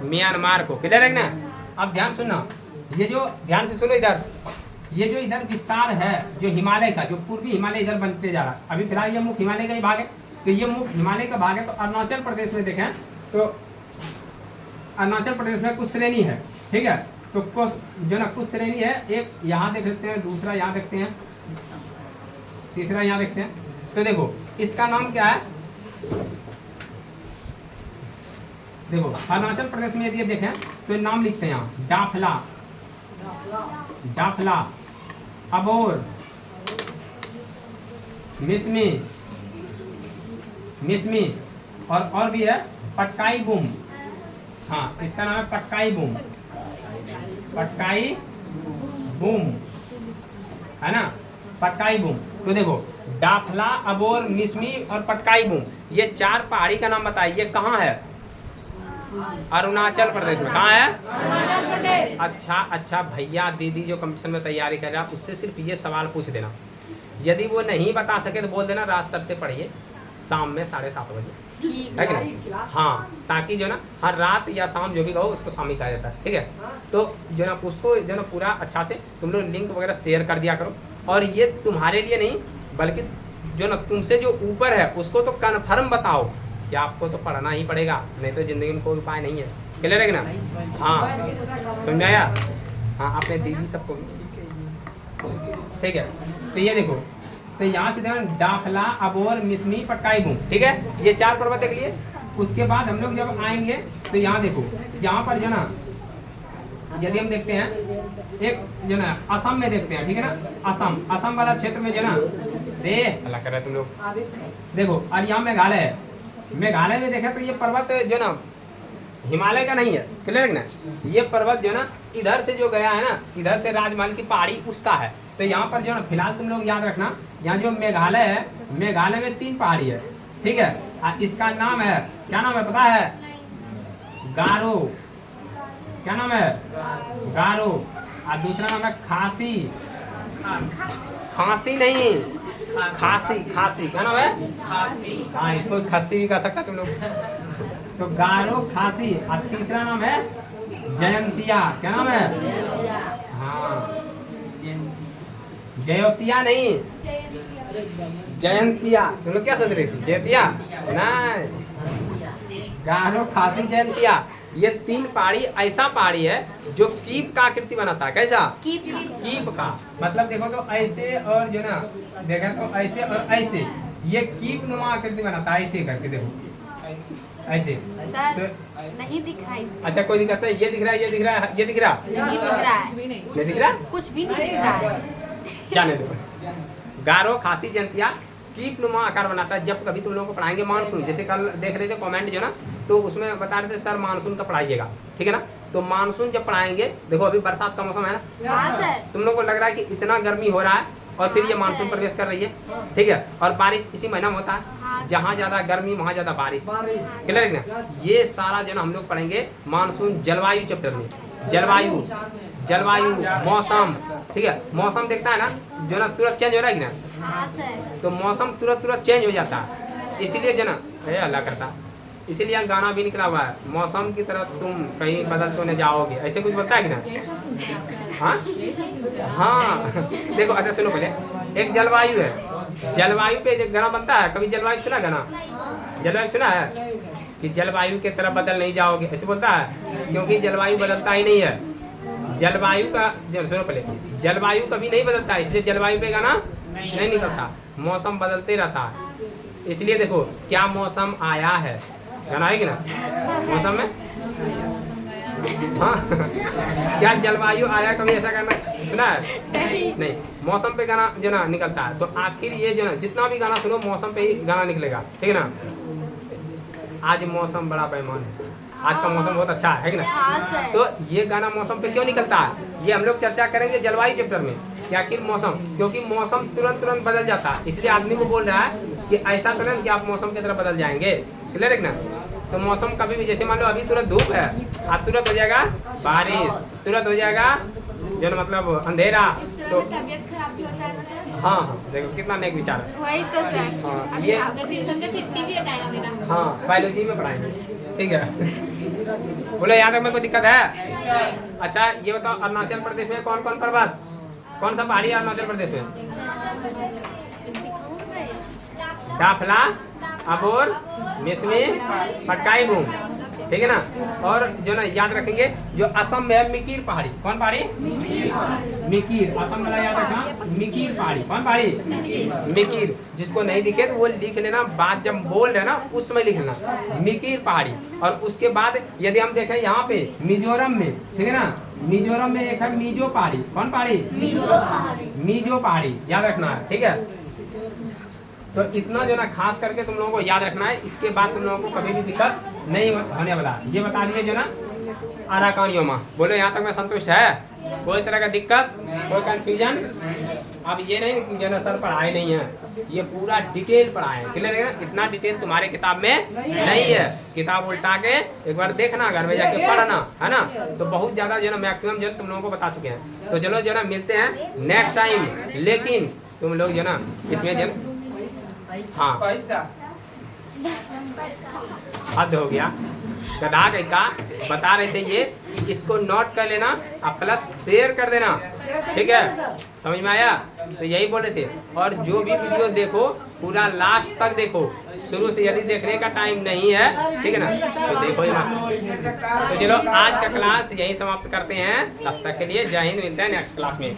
म्यांमार को, क्लियर है ना। अब ध्यान सुनना, ये जो ध्यान से सुनो इधर, ये जो इधर विस्तार है जो हिमालय का, जो पूर्वी हिमालय इधर बनते जा रहा है, अभी फिलहाल ये मुख्य हिमालय का ही भाग है। तो ये मुख्य हिमालय का भाग है। तो अरुणाचल प्रदेश में देखें तो अरुणाचल प्रदेश में कुछ श्रेणी है, ठीक है। तो कुछ जो ना कुछ श्रेणी है, एक यहाँ देख लेते हैं, दूसरा यहाँ देखते हैं, तीसरा यहाँ देखते हैं। तो देखो इसका नाम क्या है, देखो अरुणाचल प्रदेश में यदि देखें तो नाम लिखते हैं यहाँ, डाफला, डाफला, अबोर, मिसमी, मिसमी, और भी है पटकाई बूम। हाँ इसका नाम है पटकाई बूम, पटकाई बूम है ना, पटकाई बूम। तो देखो डाफला, अबोर, मिसमी और पटकाई बूम, ये चार पहाड़ी का नाम बताइए, ये कहाँ है, अरुणाचल प्रदेश में। कहाँ है, अरुणाचल प्रदेश। अच्छा भैया दीदी जो कंपटीशन में तैयारी कर रहे हैं, उससे सिर्फ ये सवाल पूछ देना, यदि वो नहीं बता सके तो बोल देना रात सर से पढ़िए शाम में 7:30 बजे, है कि नहीं। हाँ ताकि जो ना हर रात या शाम जो भी कहो उसको शाम ही कहा जाता है, ठीक है। तो जो ना उसको जो ना पूरा अच्छा से तुम लोग लिंक वगैरह शेयर कर दिया करो। और ये तुम्हारे लिए नहीं बल्कि जो ना तुमसे जो ऊपर है उसको तो कन्फर्म बताओ कि आपको तो पढ़ना ही पड़ेगा, नहीं तो जिंदगी में कोई उपाय नहीं है, क्लियर है कि ना। हाँ समझाया, हाँ अपने दीदी सबको भी, ठीक है। तो ये देखो, तो यहाँ से देखो डाफला, अबोर, मिसमी, पटकाई बूम, ठीक है, ये चार पर्वत देख लिए। उसके बाद हम लोग जब आएंगे तो यहाँ देखो, यहाँ पर जो ना यदि हम देखते हैं एक जो ना असम में देखते हैं, ठीक है ना, असम वाला क्षेत्र में जो ना अल्लाह कर रहे तुम लोग देखो। और यहाँ मेघालय है, मेघालय में देखें तो ये पर्वत जो ना हिमालय का नहीं है, क्लियर है ना। ये पर्वत जो ना इधर से जो गया है ना, इधर से राजमहल की पहाड़ी उसका है। तो यहाँ पर जो ना फिलहाल तुम लोग याद रखना, यहाँ जो मेघालय है, मेघालय में 3 पहाड़ी है, ठीक है। इसका नाम है, क्या नाम है पता है, गारो, क्या नाम है, गारो। और दूसरा नाम है खासी, खांसी नहीं, खासी, खासी, क्या नाम है, खासी। हाँ इसको खस्सी भी कह सकता तुम लोग। तो गारो, खासी। और तीसरा नाम है जयंतिया, क्या नाम है, हाँ जयोतिया नहीं, जयंतिया। तुम लोग क्या सोच रही थी, जयतिया नहीं, गारो, खासी, जयंतिया। ये 3 पहाड़ी ऐसा पहाड़ी है जो कीप का आकृति बनाता है। कैसा? कीप का मतलब देखो तो ऐसे और जो ना देखा तो ऐसे और ऐसे ये कीप नुमा आकृति बनाता है। ऐसे करके देखो ऐसे सर तो, नहीं दिख रहा है। अच्छा कोई दिक्कत है? ये दिख रहा है, ये दिख रहा है, ये दिख रहा है, नहीं दिख रहा है, नहीं दिख रहा, कुछ भी नहीं दिख रहा है। जाने दो। गारो खासी जयंतिया कीप नुमा आकार बनाता है। जब कभी तुम लोगों को पढ़ाएंगे मानसून, जैसे कल देख रहे थे कमेंट जो ना, तो उसमें बता रहे थे सर मानसून का पढ़ाइएगा, ठीक है ना। तो मानसून जब पढ़ाएंगे, देखो अभी बरसात का मौसम है ना, हाँ सर। तुम लोग को लग रहा है कि इतना गर्मी हो रहा है और फिर ये मानसून प्रवेश कर रही है, ठीक है। और बारिश इसी महीना में होता है, जहाँ ज़्यादा गर्मी वहाँ ज़्यादा बारिश, क्लियर है ना। ये सारा जो ना हम लोग पढ़ेंगे मानसून जलवायु चैप्टर में। जलवायु मौसम, ठीक है। मौसम देखता है ना जो ना तुरंत चेंज हो रहा है कि ना, हाँ सर। तो मौसम तुरंत चेंज हो जाता है, इसीलिए जो ना ये अल्लाह करता, इसीलिए यहाँ गाना भी निकला हुआ है, मौसम की तरफ तुम कहीं बदल तो नहीं जाओगे, ऐसे कुछ बोलता है कि ना। हाँ हाँ देखो अच्छा सुनो पहले, एक जलवायु है, जलवायु पे जो गाना बनता है, कभी जलवायु सुना गाना? जलवायु सुना है कि जलवायु के तरफ बदल नहीं जाओगे, ऐसे बोलता है, क्योंकि जलवायु बदलता ही नहीं है। जलवायु का सुनो पहले, जलवायु कभी नहीं बदलता है, इसलिए जलवायु पे गाना नहीं निकलता, मौसम बदलते रहता है। इसलिए देखो क्या मौसम आया है, गाना है कि ना मौसम में, हाँ क्या जलवायु आया, कभी ऐसा गाना सुना है? नहीं, मौसम पे गाना जो ना निकलता है। तो आखिर ये जो ना जितना भी गाना सुनो मौसम पे ही गाना निकलेगा, ठीक है ना। आज मौसम बड़ा बेईमान है, आज का मौसम बहुत अच्छा है कि ना। हाँ तो ये गाना मौसम पे क्यों निकलता है, ये हम लोग चर्चा करेंगे जलवायु चैप्टर में कि आखिर मौसम, क्योंकि मौसम तुरंत बदल जाता है, इसलिए आदमी को बोल रहा है कि ऐसा करें कि आप मौसम की तरफ बदल जाएंगे, क्लियर है ना। तो मौसम कभी भी, जैसे मान लो अभी तुरंत धूप है, अब तुरंत हो जाएगा बारिश, तुरंत हो जाएगा जो ना मतलब अंधेरा। तो तबीयत खराब भी होता है ना सर। हाँ देखो कितना नेक विचार है। वही तो सर। हाँ, अभी ये अगले ट्यूशन का चिट्ठी भी हटाएगा मेरा। हाँ बायोलॉजी में पढ़ाएंगे, ठीक है। बोले यहाँ तक में कोई दिक्कत है? अच्छा ये बताओ अरुणाचल प्रदेश में कौन कौन पर्वत, कौन सा पहाड़ी है अरुणाचल प्रदेश में? डाफला, अबोर, मिसमी, पटकाई बूम, ठीक है ना। और जो ना याद रखेंगे जो असम में है मिकीर पहाड़ी, कौन पहाड़ी? मिकीर, असम वाला याद रखना, मिकीर पहाड़ी, कौन पहाड़ी? मिकीर। जिसको नहीं दिखे तो वो लिख लेना, बात जब बोल रहे ना उस समय लिख लेना मिकीर पहाड़ी। और उसके बाद यदि हम देखें यहाँ पे मिजोरम में, ठीक है ना, मिजोरम में एक है मिजो पहाड़ी, कौन पहाड़ी? मिजो पहाड़ी, याद रखना है, ठीक है। तो इतना जो ना खास करके तुम लोगों को याद रखना है, इसके बाद तुम लोगों को कभी भी दिक्कत नहीं होने वाला। ये बता दिए जो ना आराकान योमा। बोलो यहाँ तक मैं संतुष्ट है, कोई तरह का दिक्कत, कोई कंफ्यूजन? अब ये नहीं कि जो ना सर पढ़ाए नहीं है, ये पूरा डिटेल पढ़ाए हैं, क्लियर है ना। इतना डिटेल तुम्हारे किताब में नहीं है, किताब उल्टा के एक बार देखना, घर में जाके पढ़ना, है ना। तो बहुत ज़्यादा जो ना मैक्सिमम जो तुम लोगों को बता चुके हैं। तो चलो जो ना मिलते हैं नेक्स्ट टाइम, लेकिन तुम लोग जो ना इसमें जो हाँ हद हो गया, गधा का बता रहे थे ये कि इसको नोट कर लेना और प्लस शेयर कर देना, ठीक है, समझ में आया? तो यही बोल रहे थे। और जो भी वीडियो देखो पूरा लास्ट तक देखो, शुरू से यदि देखने का टाइम नहीं है, ठीक है ना, तो देखो ही मत। तो चलो आज का क्लास यही समाप्त करते हैं, तब तक के लिए जय हिंद, मिलते हैं नेक्स्ट क्लास में।